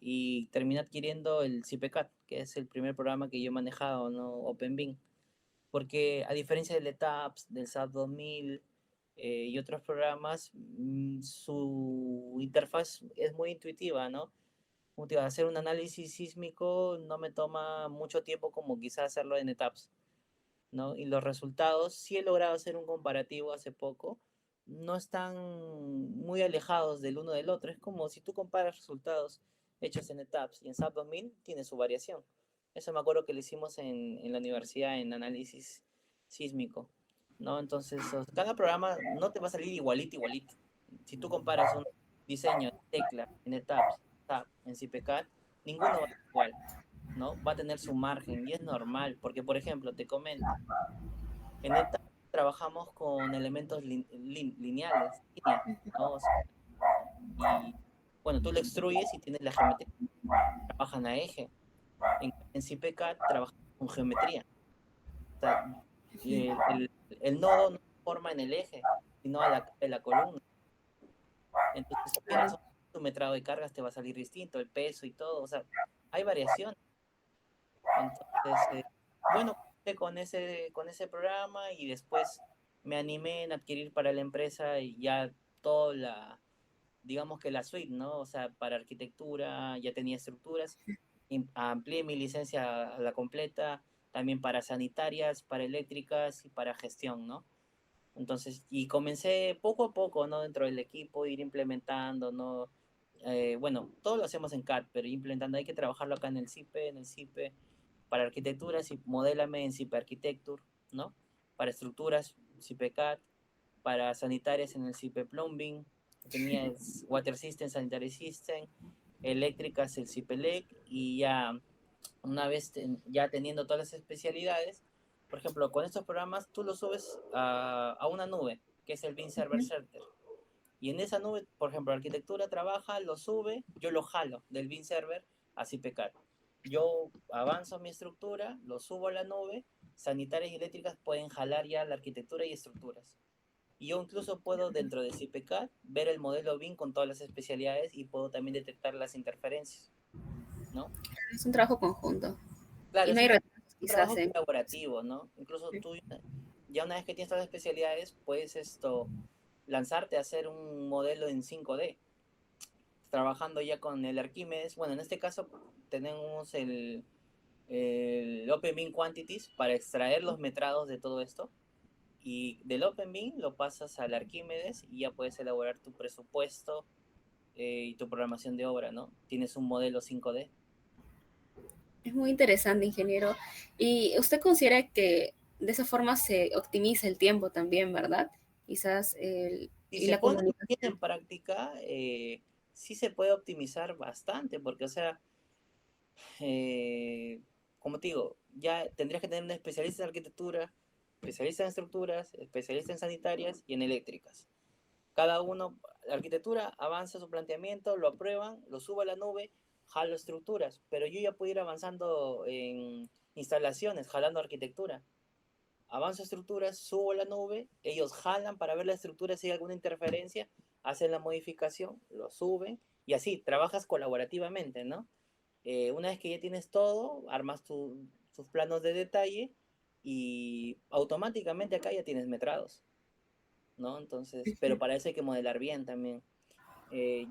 y terminé adquiriendo el CPCAT, que es el primer programa que yo he manejado, ¿no? OpenBIM, porque a diferencia del ETAPS, del SAP 2000 y otros programas, su interfaz es muy intuitiva, ¿no? Como te iba a hacer un análisis sísmico no me toma mucho tiempo como quizás hacerlo en ETAPS, ¿no? Y los resultados, sí he logrado hacer un comparativo hace poco, no están muy alejados del uno del otro. Es como si tú comparas resultados hechos en ETAPS y en SAP 2000, tiene su variación. Eso me acuerdo que lo hicimos en la universidad en análisis sísmico, ¿no? Entonces, cada programa no te va a salir igualito, igualito. Si tú comparas un diseño de tecla en ETAPS, SAP, en CPCAD, ninguno va a ser igual, ¿no? Va a tener su margen y es normal, porque por ejemplo, te comento, en ETA trabajamos con elementos lineales, línea, ¿no? O sea, y bueno, tú lo extruyes y tienes la geometría, trabajan a eje. En CPCAD trabajamos con geometría. O sea, el nodo no se forma en el eje, sino a la columna. Entonces, si tienes tu metrado de cargas, te va a salir distinto, el peso y todo, o sea, hay variación. Entonces, bueno, comencé con ese programa y después me animé en adquirir para la empresa y ya toda digamos que la suite, ¿no? O sea, para arquitectura ya tenía estructuras, amplié mi licencia a la completa, también para sanitarias, para eléctricas y para gestión, ¿no? Entonces, y comencé poco a poco, ¿no? Dentro del equipo, ir implementando, ¿no? Bueno, todo lo hacemos en CAD, pero implementando hay que trabajarlo acá en el CIPE, para arquitecturas, y modélame en CIPE Architecture, ¿no? Para estructuras, CIPE CAD, para sanitarias en el CIPE Plumbing, tenía el Water System, Sanitary System, eléctricas el CIPELEC, y ya una vez ya teniendo todas las especialidades, por ejemplo, con estos programas tú los subes a una nube, que es el BIM Server Ujú. Center. Y en esa nube, por ejemplo, arquitectura trabaja, lo sube, yo lo jalo del BIM Server a CIPECAD. Yo avanzo mi estructura, lo subo a la nube, sanitarias y eléctricas pueden jalar ya la arquitectura y estructuras. Y yo incluso puedo dentro de CIPECAD ver el modelo BIM con todas las especialidades y puedo también detectar las interferencias, ¿no? Es un trabajo conjunto. Y Claro, no es hay un retrasos quizás trabajo en... colaborativo, ¿no? Incluso tú, ya una vez que tienes todas las especialidades, puedes lanzarte a hacer un modelo en 5D, trabajando ya con el Archimedes. Bueno, en este caso tenemos el OpenBeam Quantities para extraer los metrados de todo esto. Y del OpenBeam lo pasas al Archimedes y ya puedes elaborar tu presupuesto y tu programación de obra, ¿no? Tienes un modelo 5D. Es muy interesante, ingeniero. Y usted considera que de esa forma se optimiza el tiempo también, ¿verdad? Quizás Si y se la pone bien comunicación. en práctica, sí se puede optimizar bastante, porque, o sea, eh, como te digo, ya tendrías que tener un especialista en arquitectura, especialista en estructuras, especialista en sanitarias y en eléctricas. Cada uno, la arquitectura avanza su planteamiento, lo aprueban, lo subo a la nube, jalo estructuras, pero yo ya puedo ir avanzando en instalaciones, jalando arquitectura. Avanzo estructuras, subo a la nube, ellos jalan para ver la estructura si hay alguna interferencia, hacen la modificación, lo suben y así trabajas colaborativamente, ¿no? Una vez que ya tienes todo, armas tus planos de detalle y automáticamente acá ya tienes metrados, ¿no? Entonces, pero para eso hay que modelar bien también.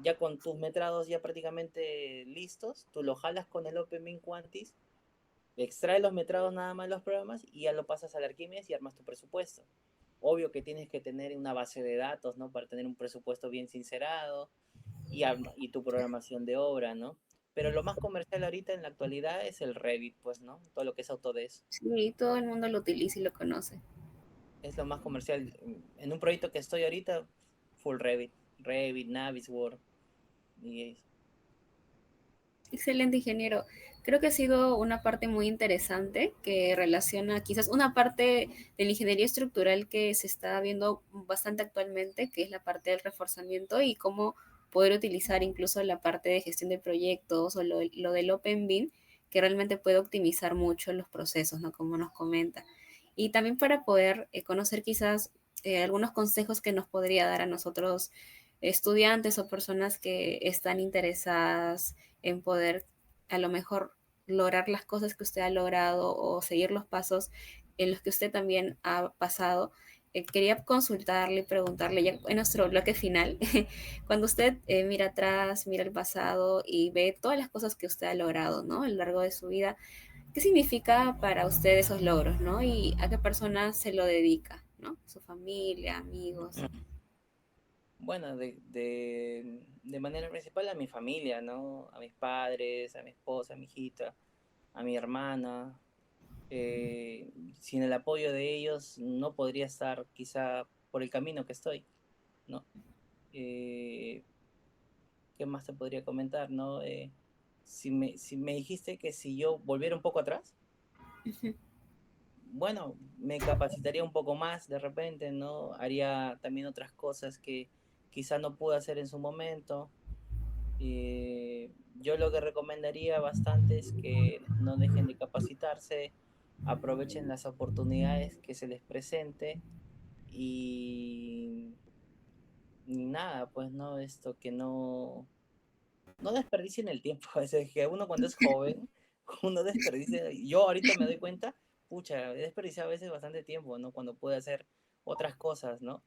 Ya con tus metrados ya prácticamente listos, tú lo jalas con el OpenBeam Quantis, extraes los metrados nada más de los programas y ya lo pasas al Archimedes y armas tu presupuesto. Obvio que tienes que tener una base de datos, ¿no? Para tener un presupuesto bien sincerado y tu programación de obra, ¿no? Pero lo más comercial ahorita en la actualidad es el Revit, pues, ¿no? Todo lo que es Autodesk. Sí, todo el mundo lo utiliza y lo conoce. Es lo más comercial. En un proyecto que estoy ahorita, full Revit. Revit, Navisworks. Y Excelente, ingeniero. Creo que ha sido una parte muy interesante que relaciona quizás una parte de la ingeniería estructural que se está viendo bastante actualmente, que es la parte del reforzamiento y cómo poder utilizar incluso la parte de gestión de proyectos o lo del Open BIM, que realmente puede optimizar mucho los procesos, ¿no? Como nos comenta. Y también para poder conocer quizás algunos consejos que nos podría dar a nosotros estudiantes o personas que están interesadas en poder a lo mejor lograr las cosas que usted ha logrado o seguir los pasos en los que usted también ha pasado. Quería consultarle y preguntarle ya en nuestro bloque final, cuando usted mira atrás, mira el pasado y ve todas las cosas que usted ha logrado, ¿no? A lo largo de su vida, ¿qué significa para usted esos logros, ¿no? Y a qué persona se lo dedica, ¿no? Su familia, amigos. bueno, de manera principal a mi familia, ¿no? A mis padres, a mi esposa, a mi hijita, a mi hermana. Sin el apoyo de ellos no podría estar quizá por el camino que estoy, ¿no? Eh, ¿Qué más te podría comentar, no? Si me dijiste que si yo volviera un poco atrás, bueno, me capacitaría un poco más de repente, ¿no? Haría también otras cosas que quizá no pude hacer en su momento. Yo lo que recomendaría bastante es que no dejen de capacitarse, aprovechen las oportunidades que se les presente y ni nada, pues, ¿no? Esto que no desperdicien el tiempo. Es que uno cuando es joven, uno desperdicia. Yo ahorita me doy cuenta, pucha, he desperdiciado a veces bastante tiempo, ¿no? Cuando pude hacer otras cosas, ¿no?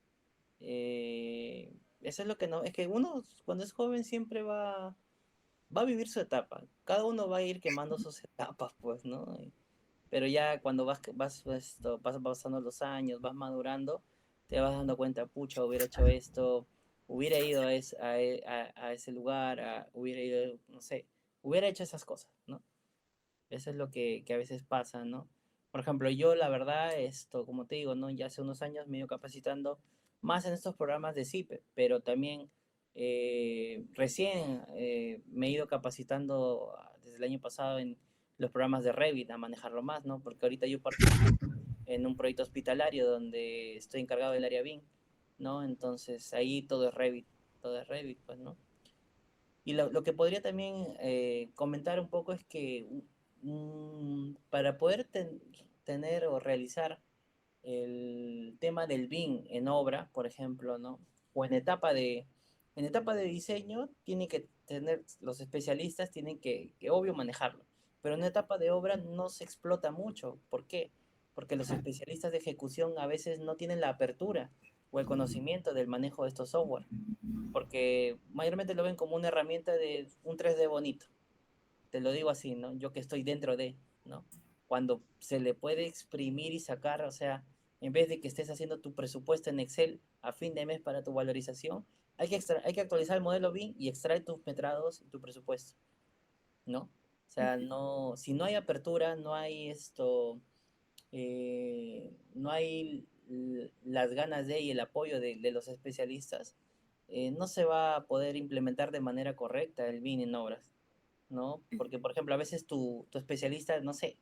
Eso es lo que no. Es que uno cuando es joven siempre va a vivir su etapa. Cada uno va a ir quemando sus etapas, pues, ¿no? Pero ya cuando vas pasando los años, vas madurando, te vas dando cuenta, pucha, hubiera hecho esto, hubiera ido a ese lugar, hubiera ido, no sé, hubiera hecho esas cosas, ¿no? Eso es lo que a veces pasa, ¿no? Por ejemplo, yo la verdad, como te digo, ¿no? Ya hace unos años me he ido capacitando más en estos programas de CIPE, pero también recién me he ido capacitando desde el año pasado en los programas de Revit a manejarlo más, ¿no? Porque ahorita yo participo en un proyecto hospitalario donde estoy encargado del área BIM, ¿no? Entonces ahí todo es Revit, pues, ¿no? Y lo que podría también comentar un poco es que para poder tener o realizar el tema del BIM en obra, por ejemplo, ¿no? O en etapa de diseño, tiene que tener, los especialistas tienen que obvio manejarlo, pero en etapa de obra no se explota mucho. ¿Por qué? Porque los especialistas de ejecución a veces no tienen la apertura o el conocimiento del manejo de estos software, porque mayormente lo ven como una herramienta de un 3D bonito. Te lo digo así, ¿no? Yo que estoy dentro de, ¿no? Cuando se le puede exprimir y sacar, o sea, en vez de que estés haciendo tu presupuesto en Excel a fin de mes para tu valorización, hay que actualizar el modelo BIM y extraer tus metrados y tu presupuesto, ¿no? O sea, no, si no hay apertura, no hay no hay las ganas de y el apoyo de los especialistas, no se va a poder implementar de manera correcta el BIM en obras, ¿no? Porque, por ejemplo, a veces tu especialista, no sé,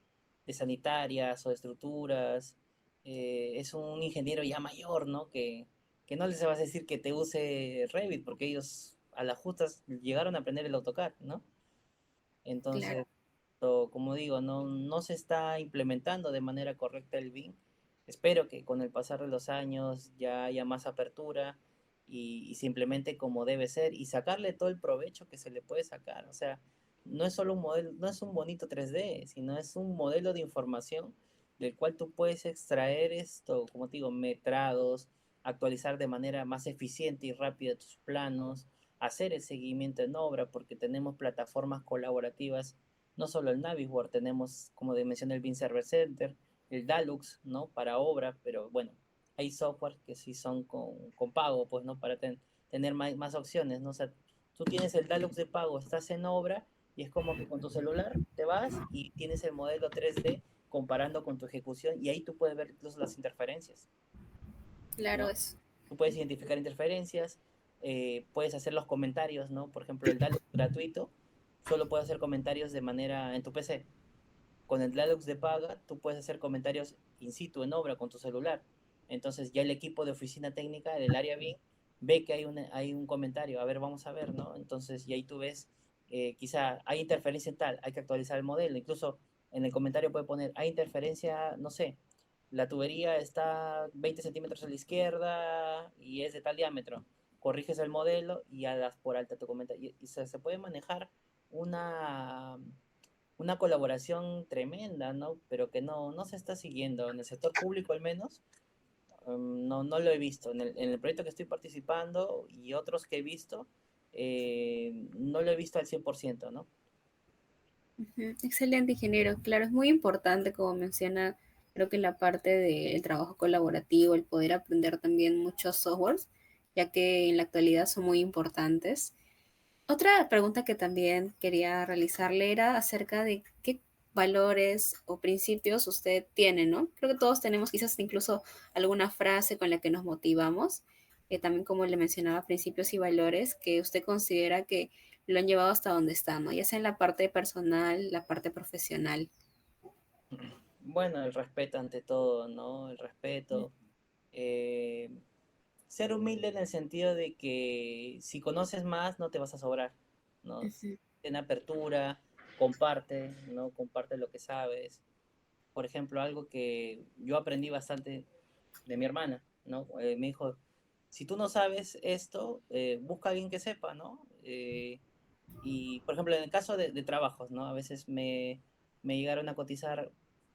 de sanitarias o de estructuras, es un ingeniero ya mayor, ¿no? Que no les vas a decir que te use Revit, porque ellos a las justas llegaron a aprender el AutoCAD, ¿no? Claro. Entonces, como digo, no se está implementando de manera correcta el BIM. Espero que con el pasar de los años ya haya más apertura y se implemente como debe ser y sacarle todo el provecho que se le puede sacar. O sea, no es solo un modelo, no es un bonito 3D, sino es un modelo de información del cual tú puedes extraer como te digo, metrados, actualizar de manera más eficiente y rápida tus planos, hacer el seguimiento en obra, porque tenemos plataformas colaborativas, no solo el Navisworks, tenemos, como mencioné, el BIM Server Center, el Dalux, ¿no? Para obra, pero bueno, hay software que sí son con pago, pues, ¿no? Para tener más opciones, ¿no? O sea, tú tienes el Dalux de pago, estás en obra y es como que con tu celular te vas y tienes el modelo 3D comparando con tu ejecución y ahí tú puedes ver incluso las interferencias, Claro, ¿no? es. Tú puedes identificar interferencias, puedes hacer los comentarios, ¿no? Por ejemplo, el Dialog gratuito solo puedes hacer comentarios de manera en tu PC. Con el Dialog de paga, tú puedes hacer comentarios in situ, en obra, con tu celular. Entonces ya el equipo de oficina técnica del área BIM ve que hay un comentario, a ver, vamos a ver, ¿no? Entonces, y ahí tú ves, quizá hay interferencia en tal, hay que actualizar el modelo. Incluso en el comentario puede poner, hay interferencia, no sé, la tubería está 20 centímetros a la izquierda y es de tal diámetro. Corriges el modelo y ya das por alta tu comentario. Y se puede manejar una, una colaboración tremenda, ¿no? Pero que no se está siguiendo. En el sector público al menos, no lo he visto. En el proyecto que estoy participando y otros que he visto, no lo he visto al 100%, ¿no? Ujú. Excelente, ingeniero. Claro, es muy importante, como menciona, creo que la parte del trabajo colaborativo, el poder aprender también muchos softwares, ya que en la actualidad son muy importantes. Otra pregunta que también quería realizarle era acerca de qué valores o principios usted tiene, ¿no? Creo que todos tenemos quizás incluso alguna frase con la que nos motivamos, también como le mencionaba, principios y valores que usted considera que lo han llevado hasta donde está, ¿no? Ya sea en la parte personal, la parte profesional. Bueno, el respeto ante todo, ¿no? El respeto. eh, Ser humilde en el sentido de que si conoces más, no te vas a sobrar, ¿no? Ujú. Ten apertura, comparte, ¿no? Comparte lo que sabes. Por ejemplo, algo que yo aprendí bastante de mi hermana, ¿no? Me dijo, si tú no sabes esto, busca a alguien que sepa, ¿no? Y, por ejemplo, en el caso de trabajos, ¿no? A veces me llegaron a cotizar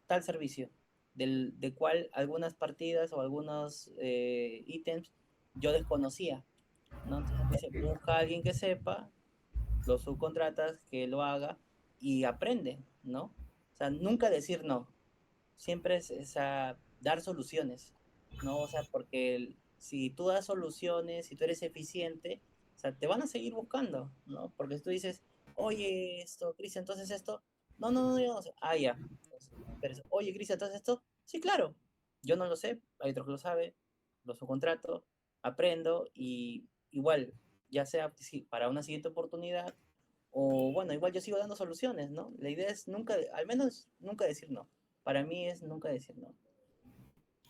tal servicio, de cual algunas partidas o algunos ítems yo desconocía, ¿no? Entonces me dice, busca a alguien que sepa, lo subcontratas, que lo haga y aprende, ¿no? O sea, nunca decir no, siempre es a dar soluciones, ¿no? O sea, porque si tú das soluciones, si tú eres eficiente, o sea, te van a seguir buscando, ¿no? Porque si tú dices, oye, esto, Cristian, entonces esto, no, no, no, yo no sé. Ah, ya. Entonces, pero, oye, Cristian, entonces esto, sí, claro, yo no lo sé, hay otro que lo sabe, lo subcontrato, aprendo y igual, ya sea para una siguiente oportunidad, o bueno, igual yo sigo dando soluciones, ¿no? La idea es nunca, al menos nunca decir no. Para mí es nunca decir no.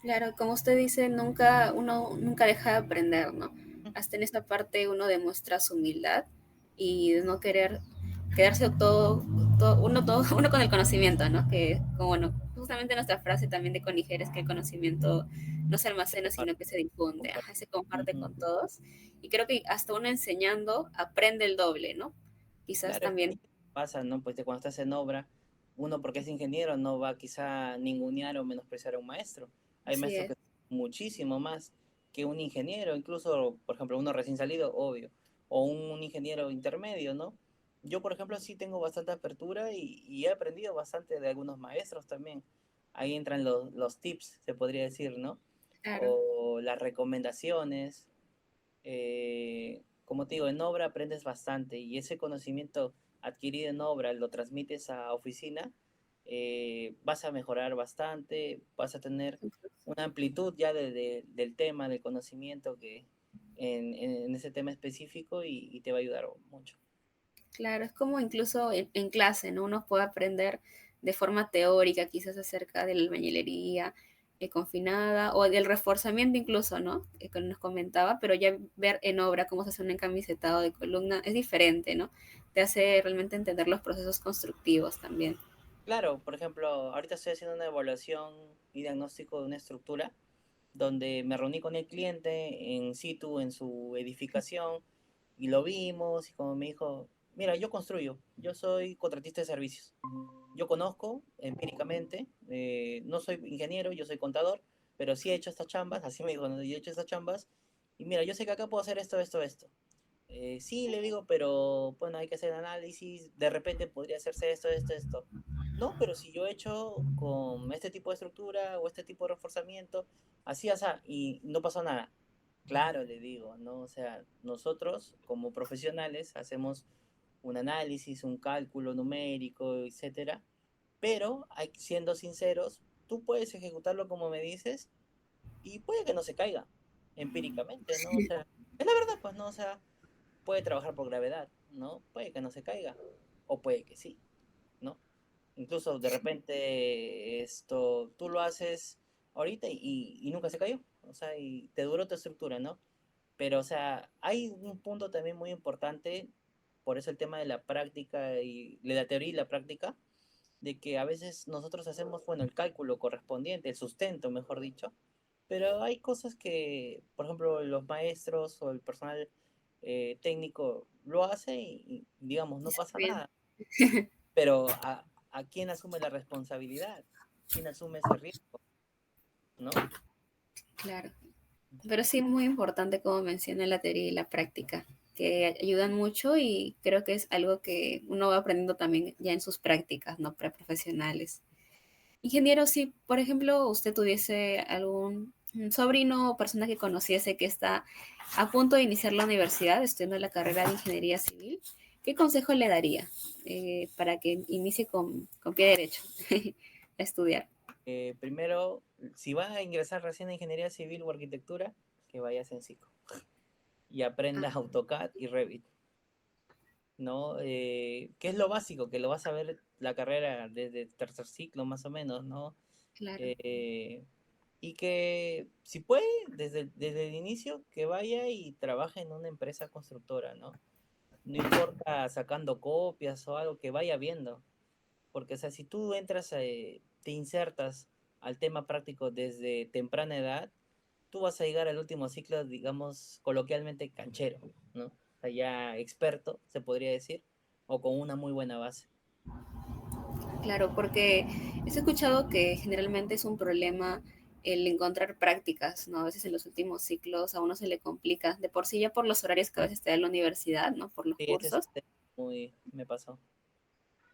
Claro, como usted dice, uno nunca deja de aprender, ¿no? Hasta en esta parte uno demuestra su humildad y de no querer quedarse uno con el conocimiento, ¿no? Que, como bueno, justamente nuestra frase también de Coniger es que el conocimiento no se almacena, sino que se difunde, ajá, se comparte Ujú. con todos. Y creo que hasta uno enseñando aprende el doble, ¿no? Quizás Claro, es que también, pasa, ¿no? Pues de cuando estás en obra, uno porque es ingeniero no va quizá ningunear o menospreciar a un maestro. Hay así maestros es, que son muchísimo más que un ingeniero, incluso, por ejemplo, uno recién salido, obvio, o un ingeniero intermedio, ¿no? Yo, por ejemplo, sí tengo bastante apertura y he aprendido bastante de algunos maestros también. Ahí entran los tips, se podría decir, ¿no? claro. O las recomendaciones. Como te digo, en obra aprendes bastante y ese conocimiento adquirido en obra lo transmites a oficina, vas a mejorar bastante, vas a tener una amplitud ya del tema, del conocimiento que en ese tema específico y te va a ayudar mucho. Claro, es como incluso en clase, ¿no? Uno puede aprender de forma teórica, quizás acerca de la albañilería confinada o del reforzamiento incluso, ¿no? Que nos comentaba, pero ya ver en obra cómo se hace un encamisetado de columna es diferente, ¿no? Te hace realmente entender los procesos constructivos también. Claro, por ejemplo, ahorita estoy haciendo una evaluación y diagnóstico de una estructura donde me reuní con el cliente en situ, en su edificación, y lo vimos, y como me dijo, mira, yo construyo, yo soy contratista de servicios, yo conozco empíricamente, no soy ingeniero, yo soy contador, pero sí he hecho estas chambas, así me dijo, "No, yo he hecho estas chambas, y mira, yo sé que acá puedo hacer esto, esto, esto. Sí, le digo, pero bueno, hay que hacer análisis, de repente podría hacerse esto, esto, esto. No, pero si yo he hecho con este tipo de estructura o este tipo de reforzamiento, así, así, y no pasó nada. Claro, le digo, ¿no? O sea, nosotros como profesionales hacemos un análisis, un cálculo numérico, etcétera, pero siendo sinceros, tú puedes ejecutarlo como me dices y puede que no se caiga empíricamente, ¿no? O sea, es la verdad, pues, ¿no? O sea, puede trabajar por gravedad, ¿no? Puede que no se caiga, o puede que sí, ¿no? Incluso de repente esto, tú lo haces ahorita y nunca se cayó, o sea, y te duró tu estructura, ¿no? Pero, o sea, hay un punto también muy importante, por eso el tema de la práctica y de la teoría y la práctica, de que a veces nosotros hacemos, bueno, el cálculo correspondiente, el sustento, mejor dicho, pero hay cosas que, por ejemplo, los maestros o el personal técnico lo hace digamos, no pasa Bien, nada. Pero ¿a quién asume la responsabilidad? ¿Quién asume ese riesgo? ¿No? claro. Pero sí, muy importante, como menciona la teoría y la práctica, que ayudan mucho y creo que es algo que uno va aprendiendo también ya en sus prácticas, ¿no? Preprofesionales. Ingeniero, si por ejemplo usted tuviese algún sobrino o persona que conociese que está a punto de iniciar la universidad estudiando la carrera de ingeniería civil, ¿qué consejo le daría para que inicie con pie derecho a estudiar? Primero, si vas a ingresar recién a ingeniería civil o arquitectura, que vayas en psico y aprendas Ah, AutoCAD y Revit, ¿no? ¿Qué es lo básico? Que lo vas a ver la carrera desde tercer ciclo más o menos, ¿no? claro, Eh, y que si puede, desde el inicio, que vaya y trabaje en una empresa constructora, ¿no? No importa sacando copias o algo, que vaya viendo. Porque, o sea, si tú entras, te insertas al tema práctico desde temprana edad, tú vas a llegar al último ciclo, digamos, coloquialmente canchero, ¿no? O sea, ya experto, se podría decir, o con una muy buena base. Claro, porque he escuchado que generalmente es un problema el encontrar prácticas, ¿no? A veces en los últimos ciclos a uno se le complica, de por sí ya por los horarios que a veces te da la universidad, ¿no? Por los Sí, ese es cursos. un tema muy, me pasó.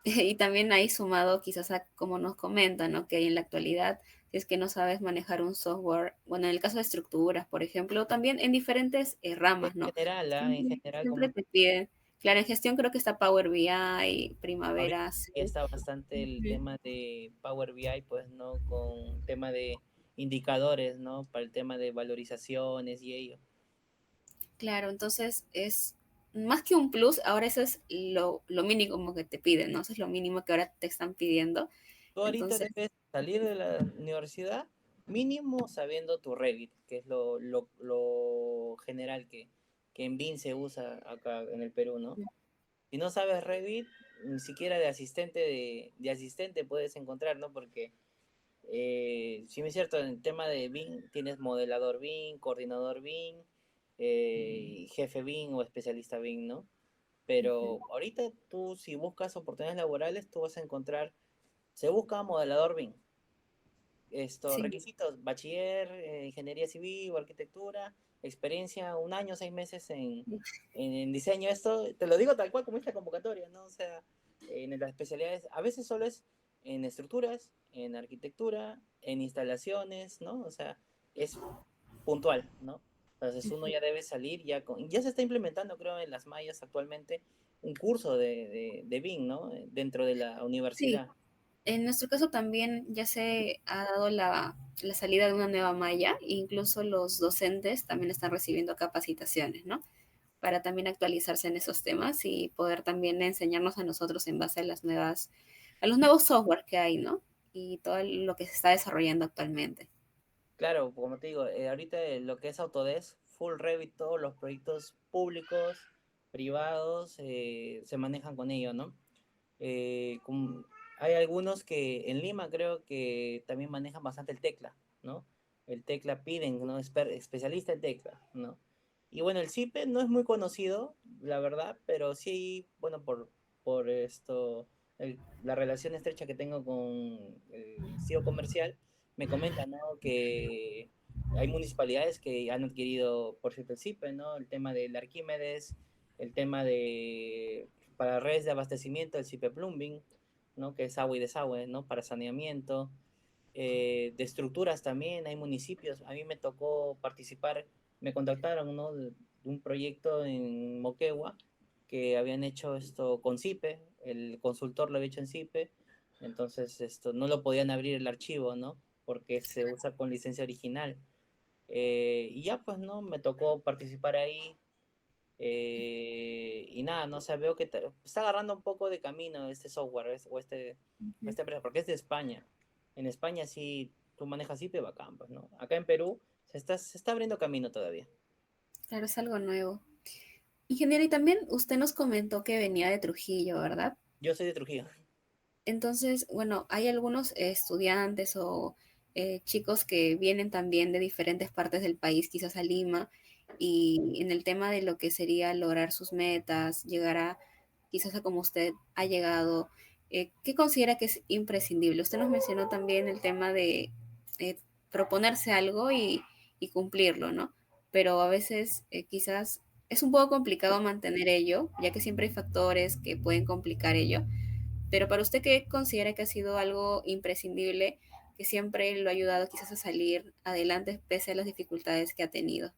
Y también ahí sumado quizás a, como nos comentan, ¿no? Que en la actualidad, si es que no sabes manejar un software, bueno, en el caso de estructuras, por ejemplo, también en diferentes En ramas, ¿no? general, ¿ah? En Siempre, general, siempre como te piden, claro, en gestión creo que está Power BI, ahorita Primavera, sí. ya está bastante el Ujú. tema de Power BI, pues, ¿no? Con tema de indicadores, ¿no? Para el tema de valorizaciones y ello. Claro, entonces es más que un plus, ahora eso es lo mínimo que te piden, ¿no? Eso es lo mínimo que ahora te están pidiendo. Tú ahorita Entonces, debes salir de la universidad mínimo sabiendo tu Revit, que es lo general que en BIM se usa acá en el Perú, ¿no? Si no sabes Revit, ni siquiera de asistente puedes encontrar, ¿no? Porque si me es cierto, en el tema de BIM tienes modelador BIM, coordinador BIM, jefe BIM o especialista BIM, ¿no? ujú, Pero ahorita tú si buscas oportunidades laborales, tú vas a encontrar, se busca modelador BIM. Estos sí, requisitos, bachiller, ingeniería civil o arquitectura, experiencia, un año, 6 meses en diseño. Esto te lo digo tal cual como esta convocatoria, ¿no? O sea, en las especialidades, a veces solo es en estructuras, en arquitectura, en instalaciones, ¿no? O sea, es puntual, ¿no? Entonces uno ya debe salir ya con, ya se está implementando, creo, en las mallas actualmente un curso de BIM, ¿no? Dentro de la sí. universidad. En nuestro caso también ya se ha dado la salida de una nueva malla, e incluso los docentes también están recibiendo capacitaciones, ¿no? Para también actualizarse en esos temas y poder también enseñarnos a nosotros en base a a los nuevos software que hay, ¿no? Y todo lo que se está desarrollando actualmente. Claro, como te digo, ahorita lo que es Autodesk, Full Revit, todos los proyectos públicos, privados, se manejan con ello, ¿no? Hay algunos que en Lima creo que también manejan bastante el tecla, ¿no? El tecla piden, ¿no? Especialista en tecla, ¿no? Y bueno, el CIPE no es muy conocido, la verdad, pero sí, bueno, por esto, la relación estrecha que tengo con el CEO comercial, me comenta, ¿no? Que hay municipalidades que han adquirido, por cierto, el CIPE, ¿no? El tema del Arquímedes, el tema de para redes de abastecimiento, el CIPE Plumbing, ¿no? Que es agua y desagüe, ¿no? Para saneamiento. De estructuras también, hay municipios. A mí me tocó participar, me contactaron, ¿no? De un proyecto en Moquegua que habían hecho esto con CIPE, el consultor lo había hecho en CIPE, entonces esto no lo podían abrir el archivo, ¿no? Porque se usa con licencia original. Y ya pues, ¿no? Me tocó participar ahí, y nada, no sé, veo que está agarrando un poco de camino este software o Ujú. esta empresa, porque es de España. En España sí tú manejas IP bacán, pues, ¿no? Acá en Perú se está abriendo camino todavía. Claro, es algo nuevo. Ingeniero, y también usted nos comentó que venía de Trujillo, ¿verdad? Yo soy de Trujillo. Entonces, bueno, hay algunos estudiantes o chicos que vienen también de diferentes partes del país, quizás a Lima, y en el tema de lo que sería lograr sus metas, llegar a quizás a como usted ha llegado, ¿qué considera que es imprescindible? Usted nos mencionó también el tema de eh, proponerse algo y cumplirlo, ¿no? Pero a veces quizás es un poco complicado mantener ello, ya que siempre hay factores que pueden complicar ello. Pero para usted, ¿qué considera que ha sido algo imprescindible que siempre lo ha ayudado quizás a salir adelante pese a las dificultades que ha tenido?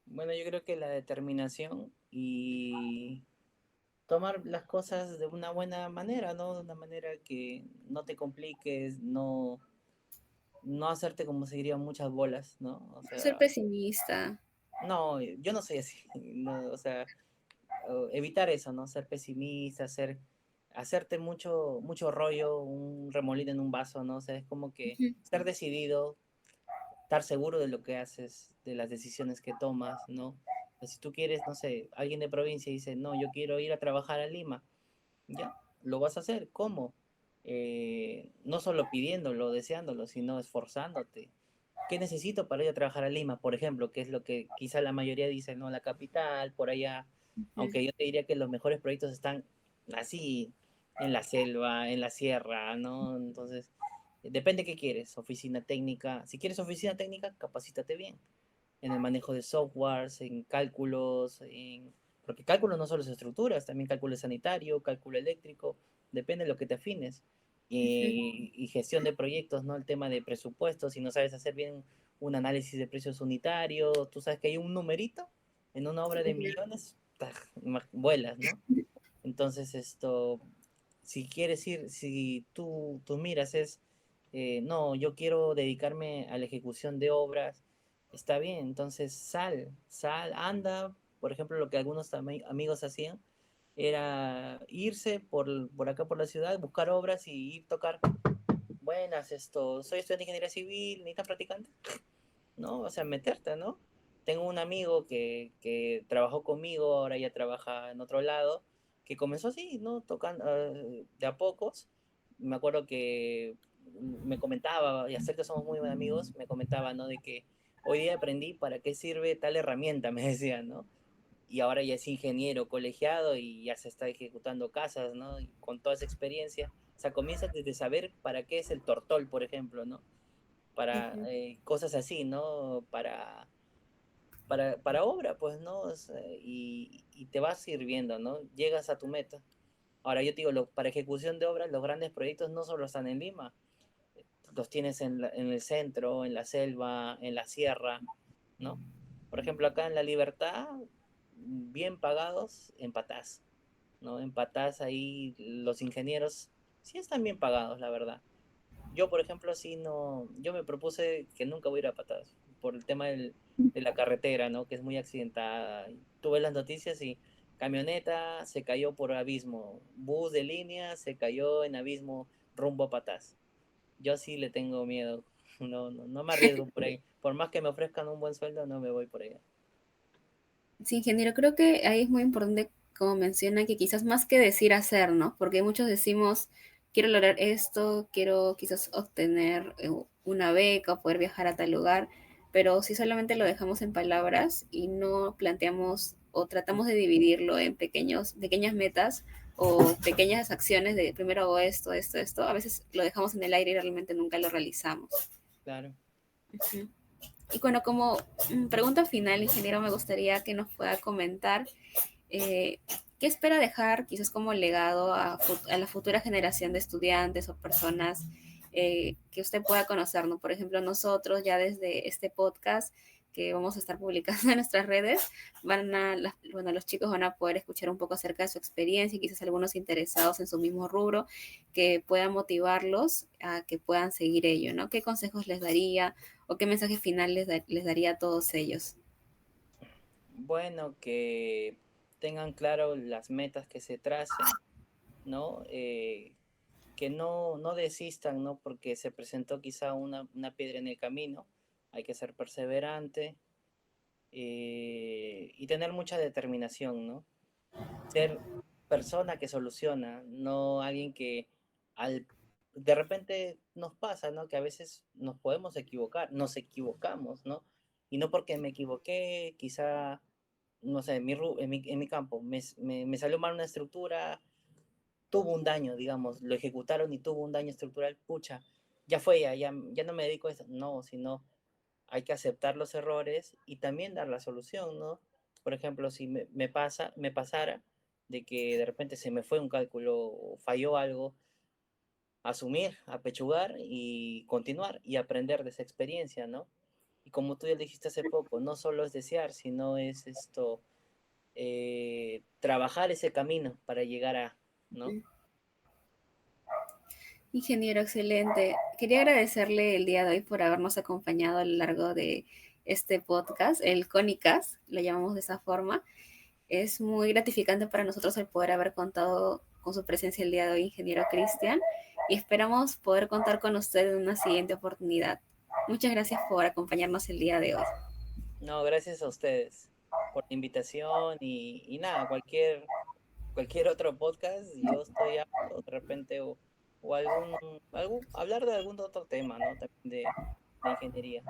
Bueno, yo creo que la determinación y tomar las cosas de una buena manera, ¿no? De una manera que no te compliques, no hacerte como se diría muchas bolas, ¿no? O Ser sea, pesimista. no, yo no soy así, no, o sea, evitar eso, ¿no? Ser pesimista, hacerte mucho rollo, un remolino en un vaso, ¿no? O sea, es como que Ujú. estar decidido, estar seguro de lo que haces, de las decisiones que tomas, ¿no? Si tú quieres, no sé, alguien de provincia dice, no, yo quiero ir a trabajar a Lima, ya, lo vas a hacer. ¿Cómo? No solo pidiéndolo, deseándolo, sino esforzándote, ¿qué necesito para ir a trabajar a Lima, por ejemplo? Que es lo que quizá la mayoría dice, ¿no? La capital, por allá. Ujú, Aunque yo te diría que los mejores proyectos están así, en la selva, en la sierra, ¿no? Entonces, depende qué quieres. Oficina técnica. Si quieres oficina técnica, capacítate bien en el manejo de softwares, en cálculos, porque cálculo no solo es estructuras, también cálculo sanitario, cálculo eléctrico, depende de lo que te afines. ujú, Y gestión de proyectos, ¿no? El tema de presupuestos, si no sabes hacer bien un análisis de precios unitarios, tú sabes que hay un numerito en una obra de ujú. millones, ¡taj! Vuelas, ¿no? Entonces, si quieres ir, si tú miras es, no, yo quiero dedicarme a la ejecución de obras, está bien, entonces sal, anda, por ejemplo, lo que algunos amigos hacían era irse por acá por la ciudad, buscar obras y ir tocar, buenas, soy estudiante de ingeniería civil, ¿necesitan practicante? ¿No? O sea, meterte, ¿no? Tengo un amigo que trabajó conmigo, ahora ya trabaja en otro lado, que comenzó así, ¿no? Tocando de a pocos. Me acuerdo que me comentaba, y hasta que somos muy buenos amigos, me comentaba, ¿no? De que hoy día aprendí para qué sirve tal herramienta, me decía, ¿no? Y ahora ya es ingeniero colegiado y ya se está ejecutando casas, ¿no? Y con toda esa experiencia. O sea, comienza desde saber para qué es el tortol, por ejemplo, ¿no? Para Ujú. cosas así, ¿no? Para obra, pues, ¿no? O sea, y te vas sirviendo, ¿no? Llegas a tu meta. Ahora yo te digo, para ejecución de obras, los grandes proyectos no solo están en Lima, los tienes en el centro, en la selva, en la sierra, ¿no? Por ejemplo, acá en La Libertad, bien pagados en Patás, ¿no? En Patás ahí los ingenieros sí están bien pagados, la verdad. Yo, por ejemplo, sí no, yo me propuse que nunca voy a ir a Patas por el tema de la carretera, ¿no? Que es muy accidentada. Tuve las noticias y camioneta se cayó por abismo, bus de línea se cayó en abismo rumbo a Patas. Yo sí le tengo miedo, no me arriesgo por ahí. Por más que me ofrezcan un buen sueldo, no me voy por allá. Sí, ingeniero, creo que ahí es muy importante, como menciona, que quizás más que decir hacer, ¿no? Porque muchos decimos, quiero lograr esto, quiero quizás obtener una beca o poder viajar a tal lugar, pero si solamente lo dejamos en palabras y no planteamos o tratamos de dividirlo en pequeñas metas o pequeñas acciones de primero hago esto, esto, esto, a veces lo dejamos en el aire y realmente nunca lo realizamos. Claro. Ujú. Y bueno, como pregunta final, ingeniero, me gustaría que nos pueda comentar eh, qué espera dejar quizás como legado a la futura generación de estudiantes o personas que usted pueda conocer, ¿no? Por ejemplo, nosotros ya desde este podcast que vamos a estar publicando en nuestras redes, bueno, los chicos van a poder escuchar un poco acerca de su experiencia y quizás algunos interesados en su mismo rubro que puedan motivarlos a que puedan seguir ello, ¿no? ¿Qué consejos les daría o qué mensaje final les daría a todos ellos? Bueno, que tengan claro las metas que se tracen, ¿no? Que no desistan, ¿no? Porque se presentó quizá una piedra en el camino. Hay que ser perseverante y tener mucha determinación, ¿no? Ser persona que soluciona, no alguien que de repente nos pasa, ¿no? Que a veces nos podemos equivocar, nos equivocamos, ¿no? Y no porque me equivoqué, quizá, no sé, en mi campo, me salió mal una estructura, tuvo un daño, digamos, lo ejecutaron y tuvo un daño estructural, pucha, ya fue, ya no me dedico a eso, no, sino hay que aceptar los errores y también dar la solución, ¿no? Por ejemplo, si me pasara de que de repente se me fue un cálculo o falló algo, asumir, apechugar y continuar y aprender de esa experiencia, ¿no? Y como tú ya dijiste hace poco, no solo es desear, sino es trabajar ese camino para llegar a, ¿no? Ingeniero, excelente. Quería agradecerle el día de hoy por habernos acompañado a lo largo de este podcast, el CONICAS, lo llamamos de esa forma. Es muy gratificante para nosotros el poder haber contado con su presencia el día de hoy, ingeniero Cristian, y esperamos poder contar con usted en una siguiente oportunidad. Muchas gracias por acompañarnos el día de hoy. No, gracias a ustedes por la invitación y nada, cualquier otro podcast, yo estoy apto de repente o hablar de algún otro tema, ¿no? También de ingeniería.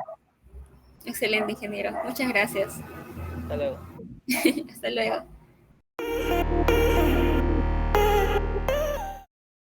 Excelente, ingeniero. Muchas gracias. Hasta luego. Hasta luego.